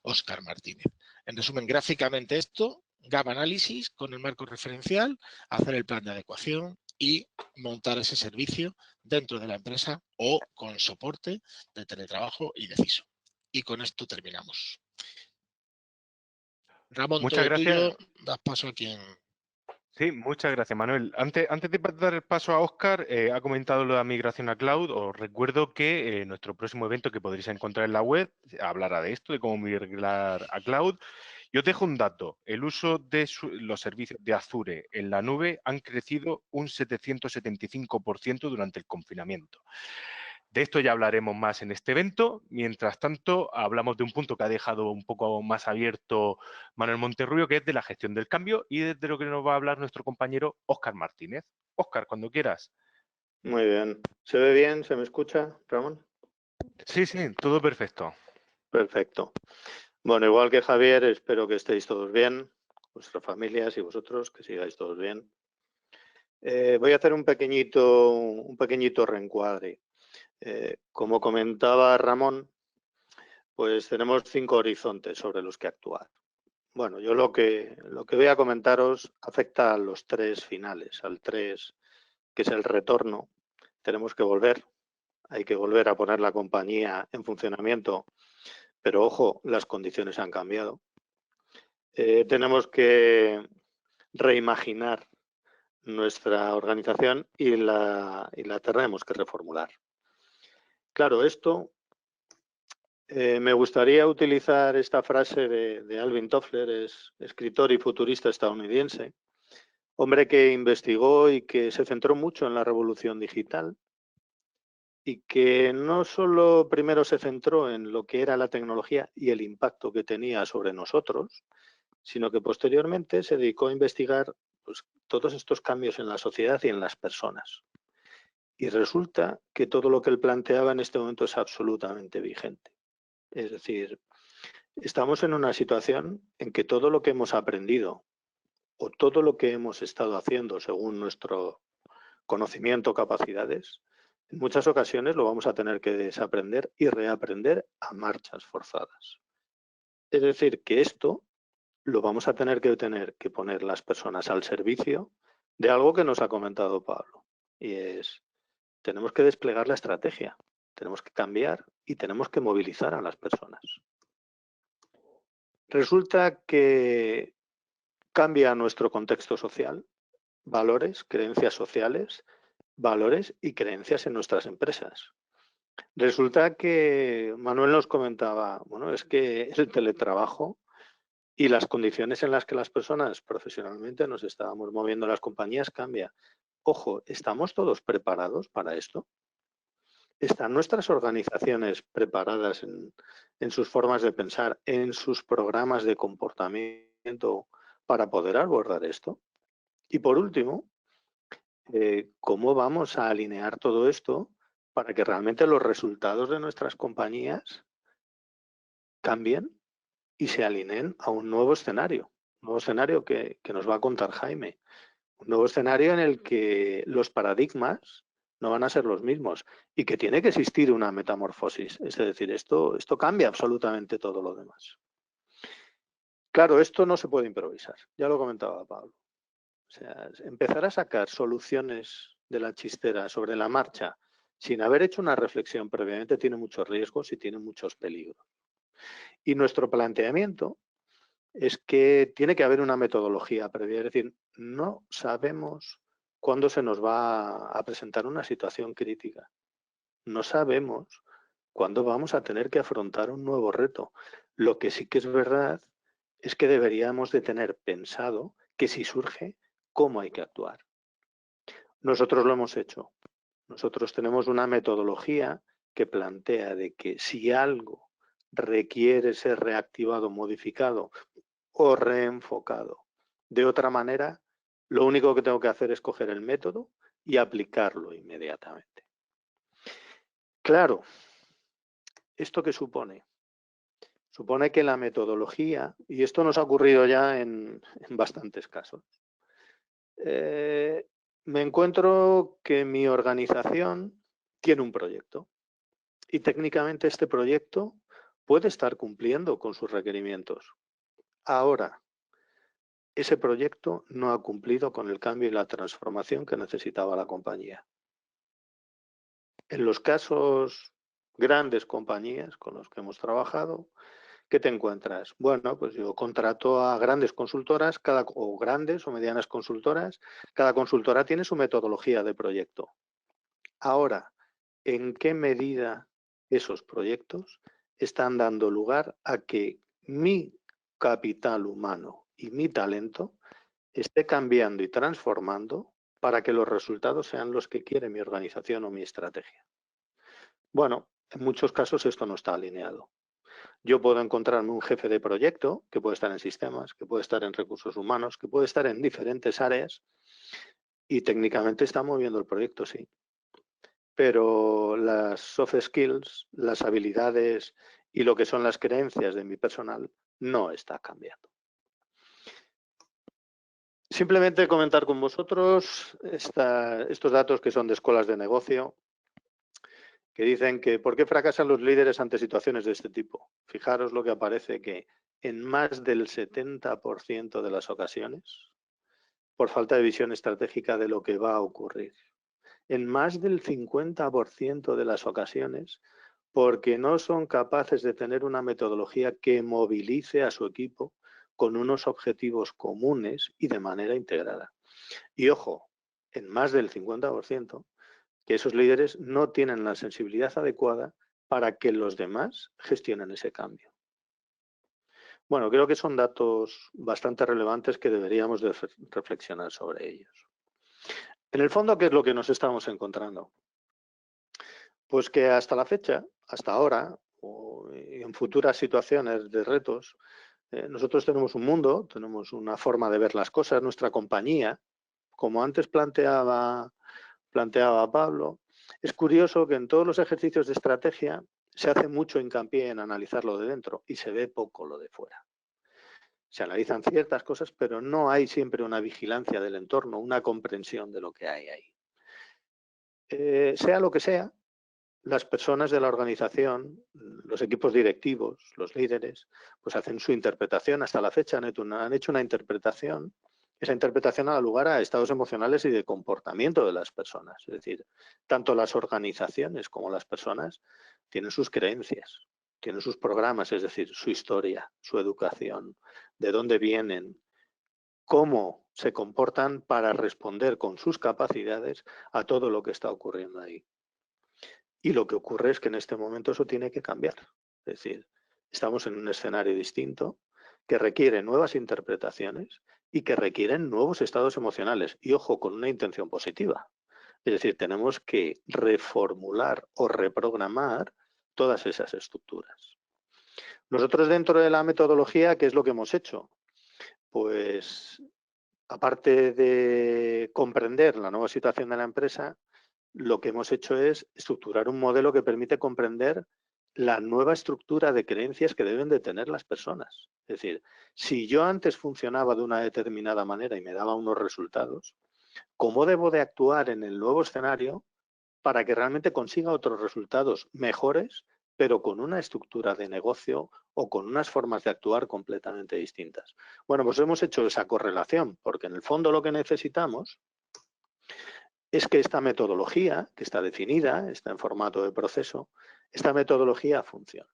Óscar Martínez. En resumen, gráficamente esto, gap análisis con el marco referencial, hacer el plan de adecuación y montar ese servicio dentro de la empresa o con soporte de teletrabajo y de CISO. Y con esto terminamos. Ramón, Muchas todo gracias. tuyo, das paso a quien... Sí, muchas gracias, Manuel. Antes de dar el paso a Óscar, ha comentado lo de migración a cloud. Os recuerdo que nuestro próximo evento que podréis encontrar en la web hablará de esto, de cómo migrar a cloud. Y os dejo un dato. El uso de los servicios de Azure en la nube han crecido un 775% durante el confinamiento. De esto ya hablaremos más en este evento. Mientras tanto, hablamos de un punto que ha dejado un poco más abierto Manuel Monterrubio, que es de la gestión del cambio y de lo que nos va a hablar nuestro compañero Óscar Martínez. Óscar, cuando quieras. Muy bien. ¿Se ve bien? ¿Se me escucha, Ramón? Sí, todo perfecto. Perfecto. Bueno, igual que Javier, espero que estéis todos bien, vuestras familias y vosotros, que sigáis todos bien. Voy a hacer un pequeñito reencuadre. Como comentaba Ramón, pues tenemos 5 horizontes sobre los que actuar. Bueno, yo lo que voy a comentaros afecta a los 3 finales, al 3, que es el retorno. Tenemos que volver, hay que volver a poner la compañía en funcionamiento, pero ojo, las condiciones han cambiado. Tenemos que reimaginar nuestra organización y la tenemos que reformular. Claro, esto Me gustaría utilizar esta frase de Alvin Toffler, es escritor y futurista estadounidense, hombre que investigó y que se centró mucho en la revolución digital y que no solo primero se centró en lo que era la tecnología y el impacto que tenía sobre nosotros, sino que posteriormente se dedicó a investigar pues, todos estos cambios en la sociedad y en las personas. Y resulta que todo lo que él planteaba en este momento es absolutamente vigente. Es decir, estamos en una situación en que todo lo que hemos aprendido o todo lo que hemos estado haciendo según nuestro conocimiento o capacidades, en muchas ocasiones lo vamos a tener que desaprender y reaprender a marchas forzadas. Es decir, que esto lo vamos a tener que poner las personas al servicio de algo que nos ha comentado Pablo, y es, tenemos que desplegar la estrategia, tenemos que cambiar y tenemos que movilizar a las personas. Resulta que cambia nuestro contexto social, valores, creencias sociales, valores y creencias en nuestras empresas. Resulta que Manuel nos comentaba, bueno, es que el teletrabajo y las condiciones en las que las personas profesionalmente nos estábamos moviendo las compañías cambia. Ojo, ¿estamos todos preparados para esto? ¿Están nuestras organizaciones preparadas en sus formas de pensar, en sus programas de comportamiento para poder abordar esto? Y por último, ¿cómo vamos a alinear todo esto para que realmente los resultados de nuestras compañías cambien y se alineen a un nuevo escenario que nos va a contar Jaime? Un nuevo escenario en el que los paradigmas no van a ser los mismos y que tiene que existir una metamorfosis. Es decir, esto cambia absolutamente todo lo demás. Claro, esto no se puede improvisar, ya lo comentaba Pablo. O sea, empezar a sacar soluciones de la chistera sobre la marcha sin haber hecho una reflexión previamente tiene muchos riesgos y tiene muchos peligros. Y nuestro planteamiento es que tiene que haber una metodología previa, es decir, no sabemos cuándo se nos va a presentar una situación crítica. No sabemos cuándo vamos a tener que afrontar un nuevo reto. Lo que sí que es verdad es que deberíamos de tener pensado que si surge, cómo hay que actuar. Nosotros lo hemos hecho. Nosotros tenemos una metodología que plantea de que si algo requiere ser reactivado, modificado o reenfocado de otra manera, lo único que tengo que hacer es coger el método y aplicarlo inmediatamente. Claro, ¿esto qué supone? Supone que la metodología, y esto nos ha ocurrido ya en bastantes casos, me encuentro que mi organización tiene un proyecto y técnicamente este proyecto puede estar cumpliendo con sus requerimientos. Ahora, ese proyecto no ha cumplido con el cambio y la transformación que necesitaba la compañía. En los casos grandes compañías con los que hemos trabajado, ¿qué te encuentras? Bueno, pues yo contrato a grandes consultoras, o grandes o medianas consultoras. Cada consultora tiene su metodología de proyecto. Ahora, ¿en qué medida esos proyectos están dando lugar a que mi capital humano y mi talento esté cambiando y transformando para que los resultados sean los que quiere mi organización o mi estrategia? Bueno, en muchos casos esto no está alineado. Yo puedo encontrarme un jefe de proyecto que puede estar en sistemas, que puede estar en recursos humanos, que puede estar en diferentes áreas y técnicamente está moviendo el proyecto, sí. Pero las soft skills, las habilidades y lo que son las creencias de mi personal no está cambiando. Simplemente comentar con vosotros estos datos que son de escuelas de negocio, que dicen que ¿por qué fracasan los líderes ante situaciones de este tipo? Fijaros lo que aparece, que en más del 70% de las ocasiones, por falta de visión estratégica de lo que va a ocurrir. En más del 50% de las ocasiones, porque no son capaces de tener una metodología que movilice a su equipo con unos objetivos comunes y de manera integrada. Y ojo, en más del 50%, que esos líderes no tienen la sensibilidad adecuada para que los demás gestionen ese cambio. Bueno, creo que son datos bastante relevantes que deberíamos de reflexionar sobre ellos. En el fondo, ¿qué es lo que nos estamos encontrando? Pues que hasta la fecha, hasta ahora, o en futuras situaciones de retos, nosotros tenemos un mundo, tenemos una forma de ver las cosas, nuestra compañía, como antes planteaba Pablo. Es curioso que en todos los ejercicios de estrategia se hace mucho hincapié en analizar lo de dentro y se ve poco lo de fuera. Se analizan ciertas cosas, pero no hay siempre una vigilancia del entorno, una comprensión de lo que hay ahí. Sea lo que sea, las personas de la organización, los equipos directivos, los líderes, pues hacen su interpretación. Hasta la fecha han hecho una interpretación. Esa interpretación ha dado lugar a estados emocionales y de comportamiento de las personas. Es decir, tanto las organizaciones como las personas tienen sus creencias, tienen sus programas, es decir, su historia, su educación, de dónde vienen, cómo se comportan para responder con sus capacidades a todo lo que está ocurriendo ahí. Y lo que ocurre es que en este momento eso tiene que cambiar. Es decir, estamos en un escenario distinto que requiere nuevas interpretaciones y que requieren nuevos estados emocionales. Y ojo, con una intención positiva. Es decir, tenemos que reformular o reprogramar todas esas estructuras. Nosotros dentro de la metodología, ¿qué es lo que hemos hecho? Pues, aparte de comprender la nueva situación de la empresa, lo que hemos hecho es estructurar un modelo que permite comprender la nueva estructura de creencias que deben de tener las personas. Es decir, si yo antes funcionaba de una determinada manera y me daba unos resultados, ¿cómo debo de actuar en el nuevo escenario para que realmente consiga otros resultados mejores, pero con una estructura de negocio o con unas formas de actuar completamente distintas? Bueno, pues hemos hecho esa correlación, porque en el fondo lo que necesitamos es que esta metodología, que está definida, está en formato de proceso, esta metodología funcione.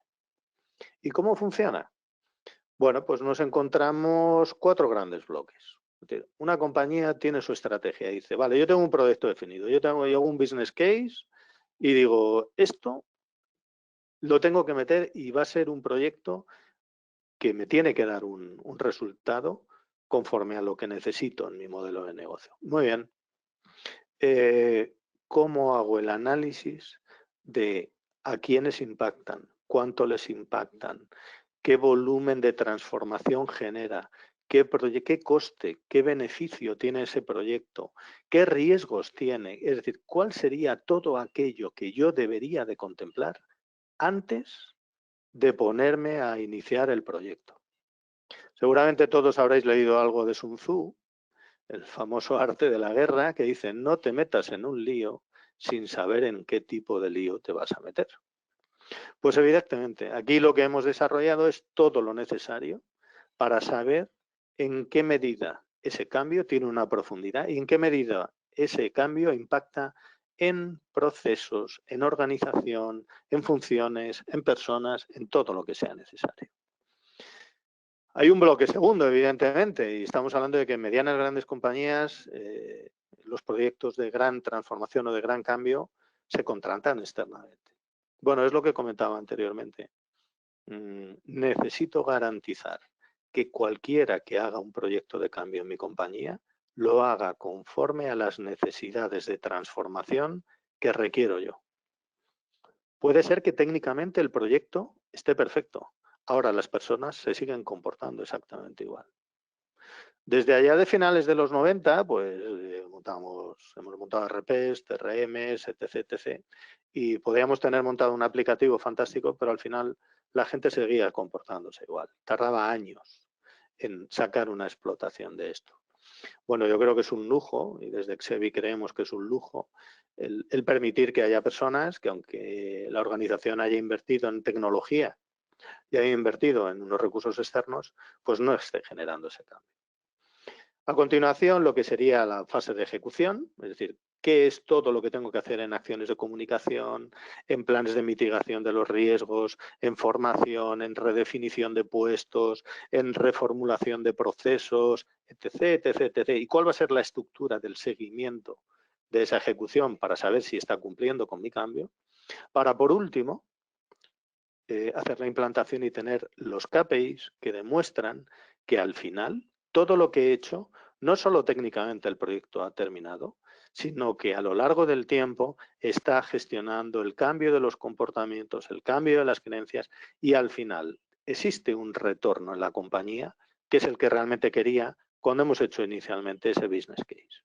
¿Y cómo funciona? Bueno, pues nos encontramos 4 grandes bloques. Es decir, una compañía tiene su estrategia y dice, vale, yo tengo un proyecto definido, yo hago un business case y digo, esto lo tengo que meter y va a ser un proyecto que me tiene que dar un resultado conforme a lo que necesito en mi modelo de negocio. Muy bien. ¿Cómo hago el análisis de a quiénes impactan, cuánto les impactan, qué volumen de transformación genera, qué coste, qué beneficio tiene ese proyecto, qué riesgos tiene? Es decir, ¿cuál sería todo aquello que yo debería de contemplar antes de ponerme a iniciar el proyecto? Seguramente todos habréis leído algo de Sun Tzu, el famoso arte de la guerra, que dice, no te metas en un lío sin saber en qué tipo de lío te vas a meter. Pues evidentemente, aquí lo que hemos desarrollado es todo lo necesario para saber en qué medida ese cambio tiene una profundidad y en qué medida ese cambio impacta en procesos, en organización, en funciones, en personas, en todo lo que sea necesario. Hay un bloque segundo, evidentemente, y estamos hablando de que en medianas grandes compañías los proyectos de gran transformación o de gran cambio se contratan externamente. Bueno, es lo que comentaba anteriormente. Necesito garantizar que cualquiera que haga un proyecto de cambio en mi compañía lo haga conforme a las necesidades de transformación que requiero yo. Puede ser que técnicamente el proyecto esté perfecto. Ahora las personas se siguen comportando exactamente igual. Desde allá de finales de los 90, pues hemos montado RPs, TRMs, etc. Y podíamos tener montado un aplicativo fantástico, pero al final la gente seguía comportándose igual. Tardaba años en sacar una explotación de esto. Bueno, yo creo que es un lujo, y desde Exevi creemos que es un lujo, el permitir que haya personas que, aunque la organización haya invertido en tecnología y haya invertido en unos recursos externos, pues no esté generando ese cambio. A continuación, lo que sería la fase de ejecución, es decir, qué es todo lo que tengo que hacer en acciones de comunicación, en planes de mitigación de los riesgos, en formación, en redefinición de puestos, en reformulación de procesos, etc. Y cuál va a ser la estructura del seguimiento de esa ejecución para saber si está cumpliendo con mi cambio. Para, por último, hacer la implantación y tener los KPIs que demuestran que al final todo lo que he hecho, no solo técnicamente el proyecto ha terminado, sino que a lo largo del tiempo está gestionando el cambio de los comportamientos, el cambio de las creencias y al final existe un retorno en la compañía que es el que realmente quería cuando hemos hecho inicialmente ese business case.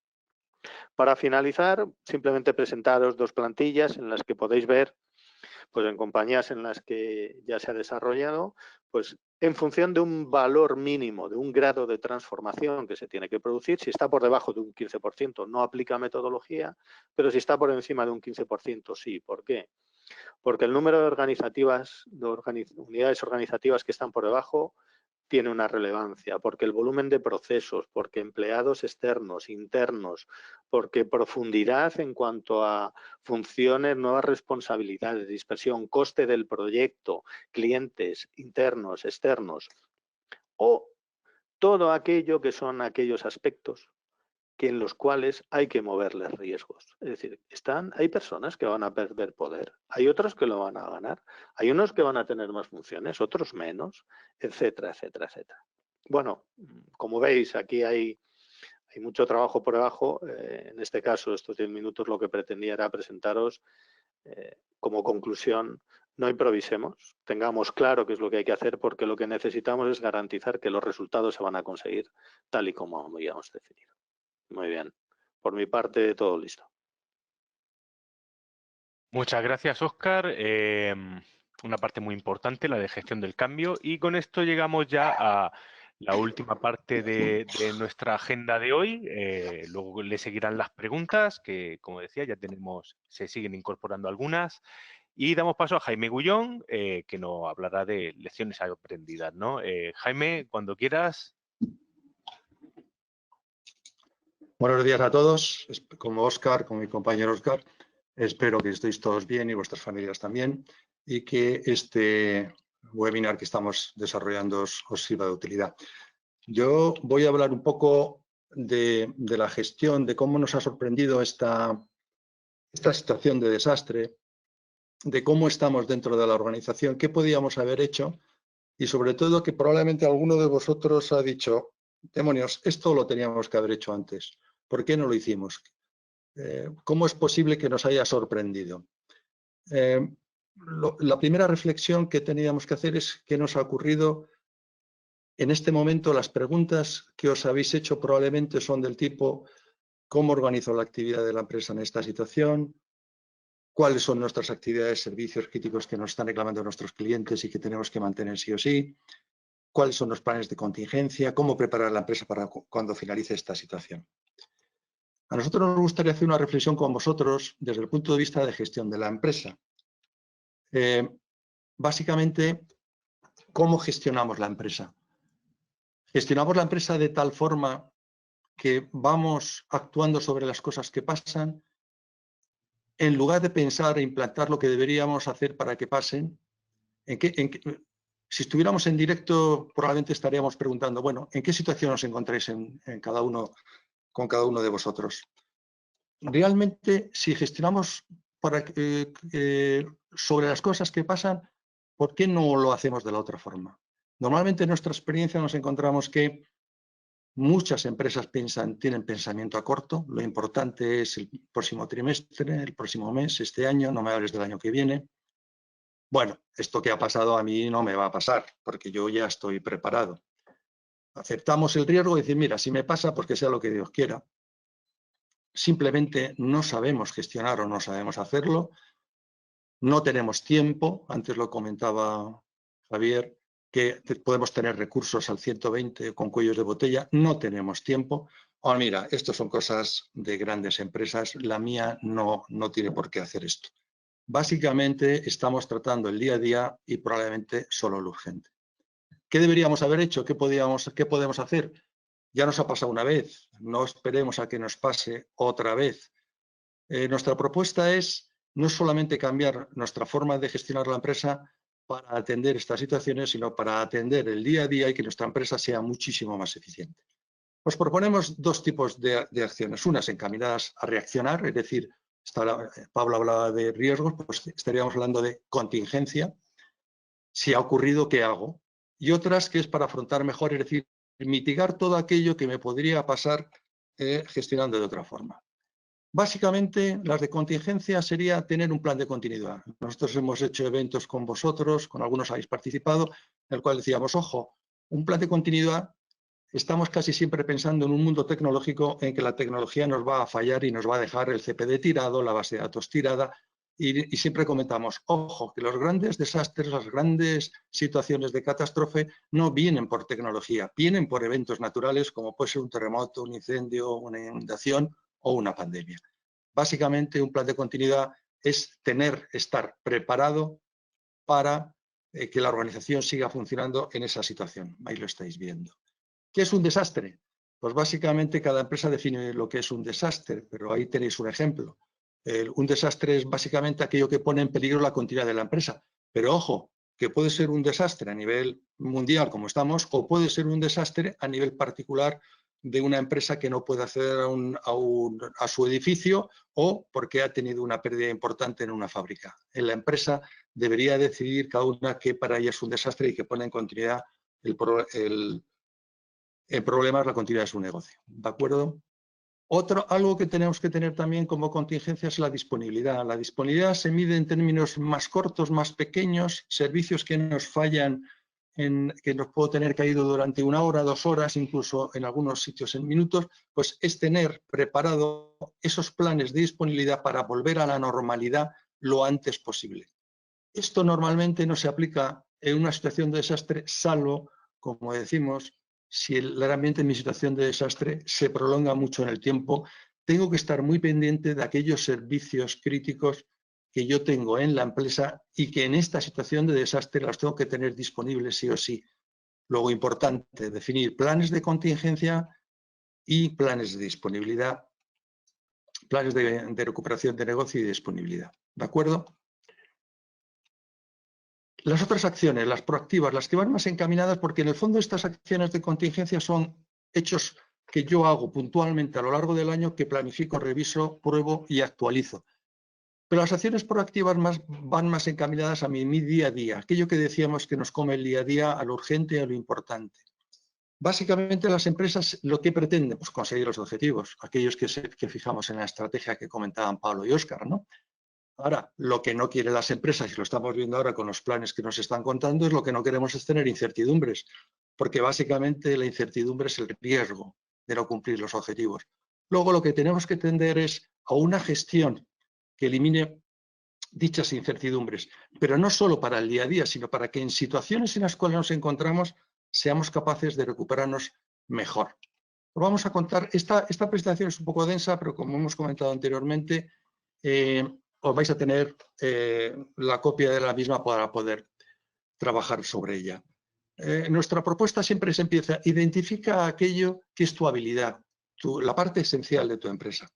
Para finalizar, simplemente presentaros dos plantillas en las que podéis ver, pues en compañías en las que ya se ha desarrollado, pues en función de un valor mínimo, de un grado de transformación que se tiene que producir, si está por debajo de un 15% no aplica metodología, pero si está por encima de un 15% sí. ¿Por qué? Porque el número de unidades organizativas que están por debajo tiene una relevancia, porque el volumen de procesos, porque empleados externos, internos, porque profundidad en cuanto a funciones, nuevas responsabilidades, dispersión, coste del proyecto, clientes internos, externos, o todo aquello que son aquellos aspectos en los cuales hay que moverles riesgos. Es decir, hay personas que van a perder poder, hay otros que lo van a ganar, hay unos que van a tener más funciones, otros menos, etcétera, etcétera, etcétera. Bueno, como veis, aquí hay mucho trabajo por debajo. En este caso, estos 10 minutos lo que pretendía era presentaros como conclusión, no improvisemos, tengamos claro qué es lo que hay que hacer, porque lo que necesitamos es garantizar que los resultados se van a conseguir tal y como habíamos definido. Muy bien. Por mi parte, todo listo. Muchas gracias, Óscar. Una parte muy importante, la de gestión del cambio. Y con esto llegamos ya a la última parte de nuestra agenda de hoy. Luego le seguirán las preguntas, que como decía, ya se siguen incorporando algunas. Y damos paso a Jaime Gullón, que nos hablará de lecciones aprendidas, ¿no? Jaime, cuando quieras. Buenos días a todos. Como Óscar, como mi compañero Óscar, espero que estéis todos bien y vuestras familias también y que este webinar que estamos desarrollando os sirva de utilidad. Yo voy a hablar un poco de la gestión, de cómo nos ha sorprendido esta situación de desastre, de cómo estamos dentro de la organización, qué podíamos haber hecho y sobre todo que probablemente alguno de vosotros ha dicho, demonios, esto lo teníamos que haber hecho antes. ¿Por qué no lo hicimos? ¿Cómo es posible que nos haya sorprendido? La primera reflexión que teníamos que hacer es qué nos ha ocurrido. En este momento las preguntas que os habéis hecho probablemente son del tipo ¿cómo organizo la actividad de la empresa en esta situación? ¿Cuáles son nuestras actividades, servicios críticos que nos están reclamando nuestros clientes y que tenemos que mantener sí o sí? ¿Cuáles son los planes de contingencia? ¿Cómo preparar la empresa para cuando finalice esta situación? A nosotros nos gustaría hacer una reflexión con vosotros desde el punto de vista de gestión de la empresa. Básicamente, ¿cómo gestionamos la empresa? Gestionamos la empresa de tal forma que vamos actuando sobre las cosas que pasan, en lugar de pensar e implantar lo que deberíamos hacer para que pasen. Si estuviéramos en directo, probablemente estaríamos preguntando, bueno, ¿en qué situación os encontráis con cada uno de vosotros? Realmente, si gestionamos sobre las cosas que pasan, ¿por qué no lo hacemos de la otra forma? Normalmente en nuestra experiencia nos encontramos que muchas empresas tienen pensamiento a corto. Lo importante es el próximo trimestre, el próximo mes, este año, no me hables del año que viene. Bueno, esto que ha pasado a mí no me va a pasar, porque yo ya estoy preparado. Aceptamos el riesgo y decir, mira, si me pasa, pues que sea lo que Dios quiera. Simplemente no sabemos gestionar o no sabemos hacerlo. No tenemos tiempo, antes lo comentaba Javier, que podemos tener recursos al 120 con cuellos de botella, no tenemos tiempo. Oh, mira, esto son cosas de grandes empresas, la mía no tiene por qué hacer esto. Básicamente estamos tratando el día a día y probablemente solo lo urgente. ¿Qué deberíamos haber hecho? ¿Qué podemos hacer? Ya nos ha pasado una vez, no esperemos a que nos pase otra vez. Nuestra propuesta es no solamente cambiar nuestra forma de gestionar la empresa para atender estas situaciones, sino para atender el día a día y que nuestra empresa sea muchísimo más eficiente. Os proponemos dos tipos de acciones, unas encaminadas a reaccionar, es decir, Pablo hablaba de riesgos, pues estaríamos hablando de contingencia. Si ha ocurrido, ¿qué hago? Y otras que es para afrontar mejor, es decir, mitigar todo aquello que me podría pasar gestionando de otra forma. Básicamente, las de contingencia sería tener un plan de continuidad. Nosotros hemos hecho eventos con vosotros, con algunos habéis participado, en el cual decíamos, ojo, un plan de continuidad, estamos casi siempre pensando en un mundo tecnológico en que la tecnología nos va a fallar y nos va a dejar el CPD tirado, la base de datos tirada, y siempre comentamos, ojo, que los grandes desastres, las grandes situaciones de catástrofe no vienen por tecnología, vienen por eventos naturales como puede ser un terremoto, un incendio, una inundación o una pandemia. Básicamente, un plan de continuidad es estar preparado para que la organización siga funcionando en esa situación. Ahí lo estáis viendo. ¿Qué es un desastre? Pues básicamente cada empresa define lo que es un desastre, pero ahí tenéis un ejemplo. Un desastre es básicamente aquello que pone en peligro la continuidad de la empresa. Pero ojo, que puede ser un desastre a nivel mundial como estamos, o puede ser un desastre a nivel particular de una empresa que no puede acceder a su edificio o porque ha tenido una pérdida importante en una fábrica. En la empresa debería decidir cada una qué para ella es un desastre y que pone en continuidad el problema es la continuidad de su negocio. ¿De acuerdo? Algo que tenemos que tener también como contingencia es la disponibilidad. La disponibilidad se mide en términos más cortos, más pequeños, servicios que nos fallan, que nos puedo tener caído durante 1 hora, 2 horas, incluso en algunos sitios en minutos, pues es tener preparado esos planes de disponibilidad para volver a la normalidad lo antes posible. Esto normalmente no se aplica en una situación de desastre, salvo, como decimos, si realmente mi situación de desastre se prolonga mucho en el tiempo, tengo que estar muy pendiente de aquellos servicios críticos que yo tengo en la empresa y que en esta situación de desastre los tengo que tener disponibles sí o sí. Luego, importante, definir planes de contingencia y planes de disponibilidad, planes de recuperación de negocio y de disponibilidad. ¿De acuerdo? Las otras acciones, las proactivas, las que van más encaminadas, porque en el fondo estas acciones de contingencia son hechos que yo hago puntualmente a lo largo del año, que planifico, reviso, pruebo y actualizo. Pero las acciones proactivas van más encaminadas a mi día a día, aquello que decíamos que nos come el día a día, a lo urgente y a lo importante. Básicamente las empresas lo que pretenden, pues conseguir los objetivos, aquellos que fijamos en la estrategia que comentaban Pablo y Óscar, ¿no? Ahora, lo que no quieren las empresas, y lo estamos viendo ahora con los planes que nos están contando, es lo que no queremos es tener incertidumbres, porque básicamente la incertidumbre es el riesgo de no cumplir los objetivos. Luego lo que tenemos que tender es a una gestión que elimine dichas incertidumbres, pero no solo para el día a día, sino para que en situaciones en las cuales nos encontramos seamos capaces de recuperarnos mejor. Os vamos a contar, esta presentación es un poco densa, pero como hemos comentado anteriormente, os vais a tener la copia de la misma para poder trabajar sobre ella. Nuestra propuesta siempre se empieza, identifica aquello que es tu habilidad, la parte esencial de tu empresa,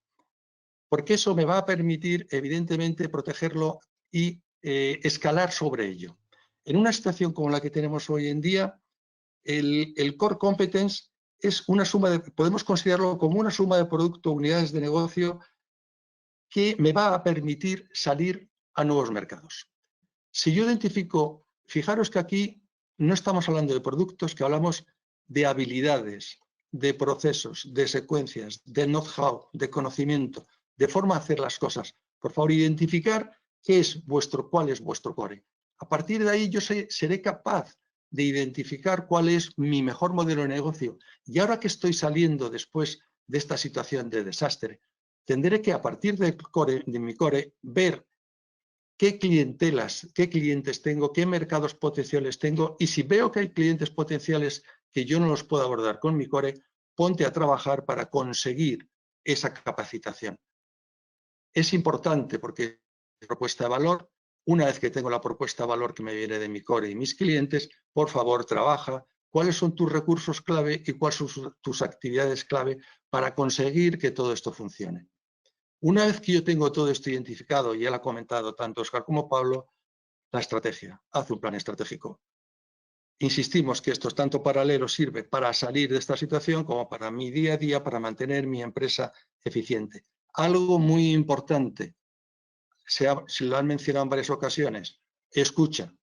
porque eso me va a permitir, evidentemente, protegerlo y escalar sobre ello. En una situación como la que tenemos hoy en día, el core competence es una suma podemos considerarlo como una suma de producto, unidades de negocio, que me va a permitir salir a nuevos mercados. Si yo identifico, fijaros que aquí no estamos hablando de productos, que hablamos de habilidades, de procesos, de secuencias, de know-how, de conocimiento, de forma de hacer las cosas. Por favor, identificar cuál es vuestro core. A partir de ahí yo seré capaz de identificar cuál es mi mejor modelo de negocio. Y ahora que estoy saliendo después de esta situación de desastre, tendré que, a partir de mi core, ver qué clientelas, qué clientes tengo, qué mercados potenciales tengo, y si veo que hay clientes potenciales que yo no los puedo abordar con mi core, ponte a trabajar para conseguir esa capacitación. Es importante porque propuesta de valor, una vez que tengo la propuesta de valor que me viene de mi core y mis clientes, por favor, trabaja cuáles son tus recursos clave y cuáles son tus actividades clave para conseguir que todo esto funcione. Una vez que yo tengo todo esto identificado, y ya lo ha comentado tanto Óscar como Pablo, la estrategia, haz un plan estratégico. Insistimos que esto es tanto paralelo, sirve para salir de esta situación como para mi día a día, para mantener mi empresa eficiente. Algo muy importante, se lo han mencionado en varias ocasiones, escucha.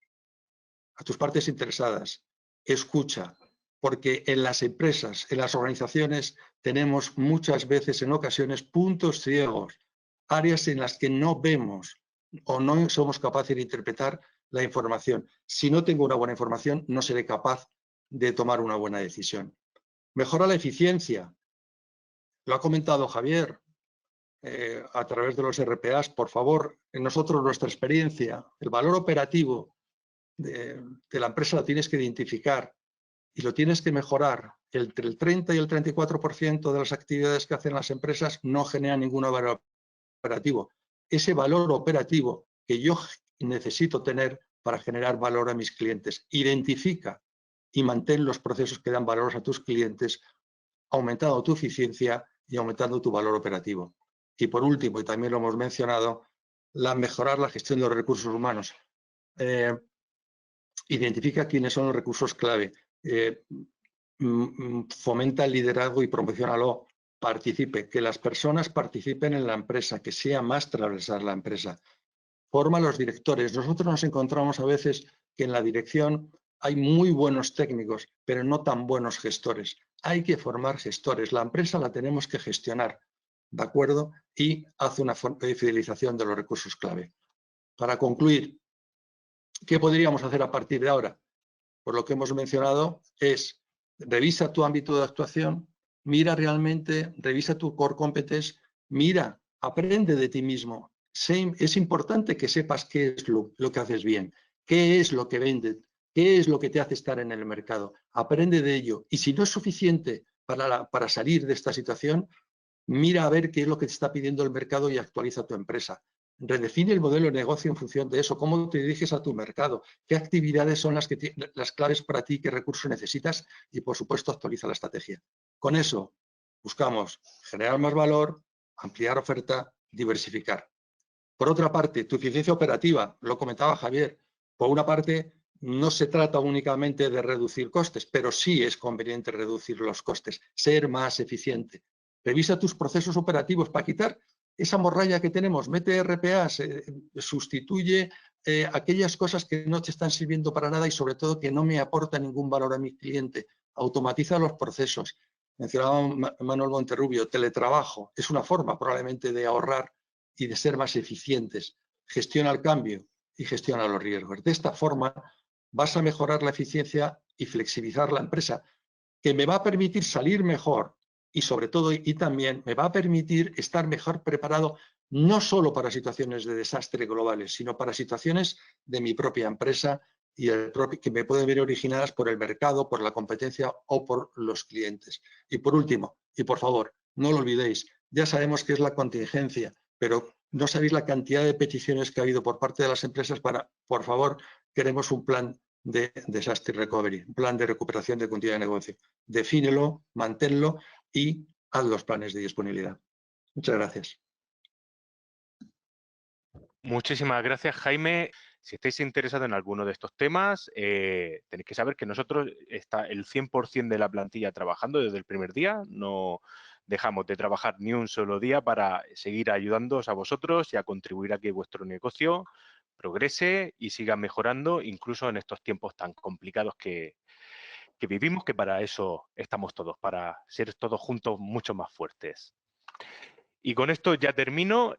a tus partes interesadas, escucha, porque en las empresas, en las organizaciones, tenemos muchas veces, en ocasiones, puntos ciegos, áreas en las que no vemos o no somos capaces de interpretar la información. Si no tengo una buena información, no seré capaz de tomar una buena decisión. Mejora la eficiencia. Lo ha comentado Javier, a través de los RPAs, por favor, en nosotros nuestra experiencia, el valor operativo de la empresa lo tienes que identificar y lo tienes que mejorar. Entre el 30 y el 34% de las actividades que hacen las empresas no generan ningún valor operativo. Ese valor operativo que yo necesito tener para generar valor a mis clientes. Identifica y mantén los procesos que dan valor a tus clientes, aumentando tu eficiencia y aumentando tu valor operativo. Y por último, y también lo hemos mencionado, mejorar la gestión de los recursos humanos. Identifica quiénes son los recursos clave. Fomenta el liderazgo y promociónalo. Participe, que las personas participen en la empresa, que sea más transversal la empresa. Forma a los directores. Nosotros nos encontramos a veces que en la dirección hay muy buenos técnicos, pero no tan buenos gestores. Hay que formar gestores. La empresa la tenemos que gestionar, ¿de acuerdo? Y hace una fidelización de los recursos clave. Para concluir, ¿qué podríamos hacer a partir de ahora? Por lo que hemos mencionado es, revisa tu ámbito de actuación, mira realmente, revisa tu core competence, mira, aprende de ti mismo. Es importante que sepas qué es lo que haces bien, qué es lo que vendes, qué es lo que te hace estar en el mercado. Aprende de ello. Y si no es suficiente para salir de esta situación, mira a ver qué es lo que te está pidiendo el mercado y actualiza tu empresa. Redefine el modelo de negocio en función de eso, cómo te diriges a tu mercado, qué actividades son las claves para ti, qué recursos necesitas y, por supuesto, actualiza la estrategia. Con eso buscamos generar más valor, ampliar oferta, diversificar. Por otra parte, tu eficiencia operativa, lo comentaba Javier, por una parte no se trata únicamente de reducir costes, pero sí es conveniente reducir los costes, ser más eficiente. Revisa tus procesos operativos para quitar esa morralla que tenemos, mete RPAs, sustituye aquellas cosas que no te están sirviendo para nada y sobre todo que no me aportan ningún valor a mi cliente. Automatiza los procesos. Mencionaba Manuel Monterrubio, teletrabajo, es una forma probablemente de ahorrar y de ser más eficientes. Gestiona el cambio y gestiona los riesgos. De esta forma vas a mejorar la eficiencia y flexibilizar la empresa, que me va a permitir salir mejor y sobre todo y también me va a permitir estar mejor preparado no solo para situaciones de desastre globales, sino para situaciones de mi propia empresa y que me pueden ver originadas por el mercado, por la competencia o por los clientes. Y por último, y por favor, no lo olvidéis, ya sabemos que es la contingencia, pero no sabéis la cantidad de peticiones que ha habido por parte de las empresas para, por favor, queremos un plan de Disaster Recovery, un plan de recuperación de continuidad de negocio. Defínelo, manténlo y haz los planes de disponibilidad. Muchas gracias. Muchísimas gracias, Jaime. Si estáis interesados en alguno de estos temas, tenéis que saber que nosotros está el 100% de la plantilla trabajando desde el primer día. No dejamos de trabajar ni un solo día para seguir ayudándoos a vosotros y a contribuir a que vuestro negocio progrese y siga mejorando, incluso en estos tiempos tan complicados que vivimos, que para eso estamos todos, para ser todos juntos mucho más fuertes. Y con esto ya termino.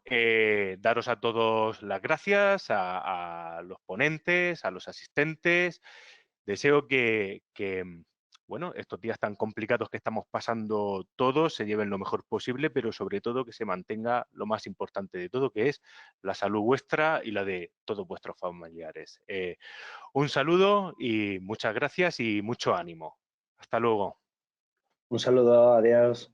Daros a todos las gracias, a los ponentes, a los asistentes. Deseo que, bueno, estos días tan complicados que estamos pasando todos se lleven lo mejor posible, pero sobre todo que se mantenga lo más importante de todo, que es la salud vuestra y la de todos vuestros familiares. Un saludo y muchas gracias y mucho ánimo. Hasta luego. Un saludo, adiós.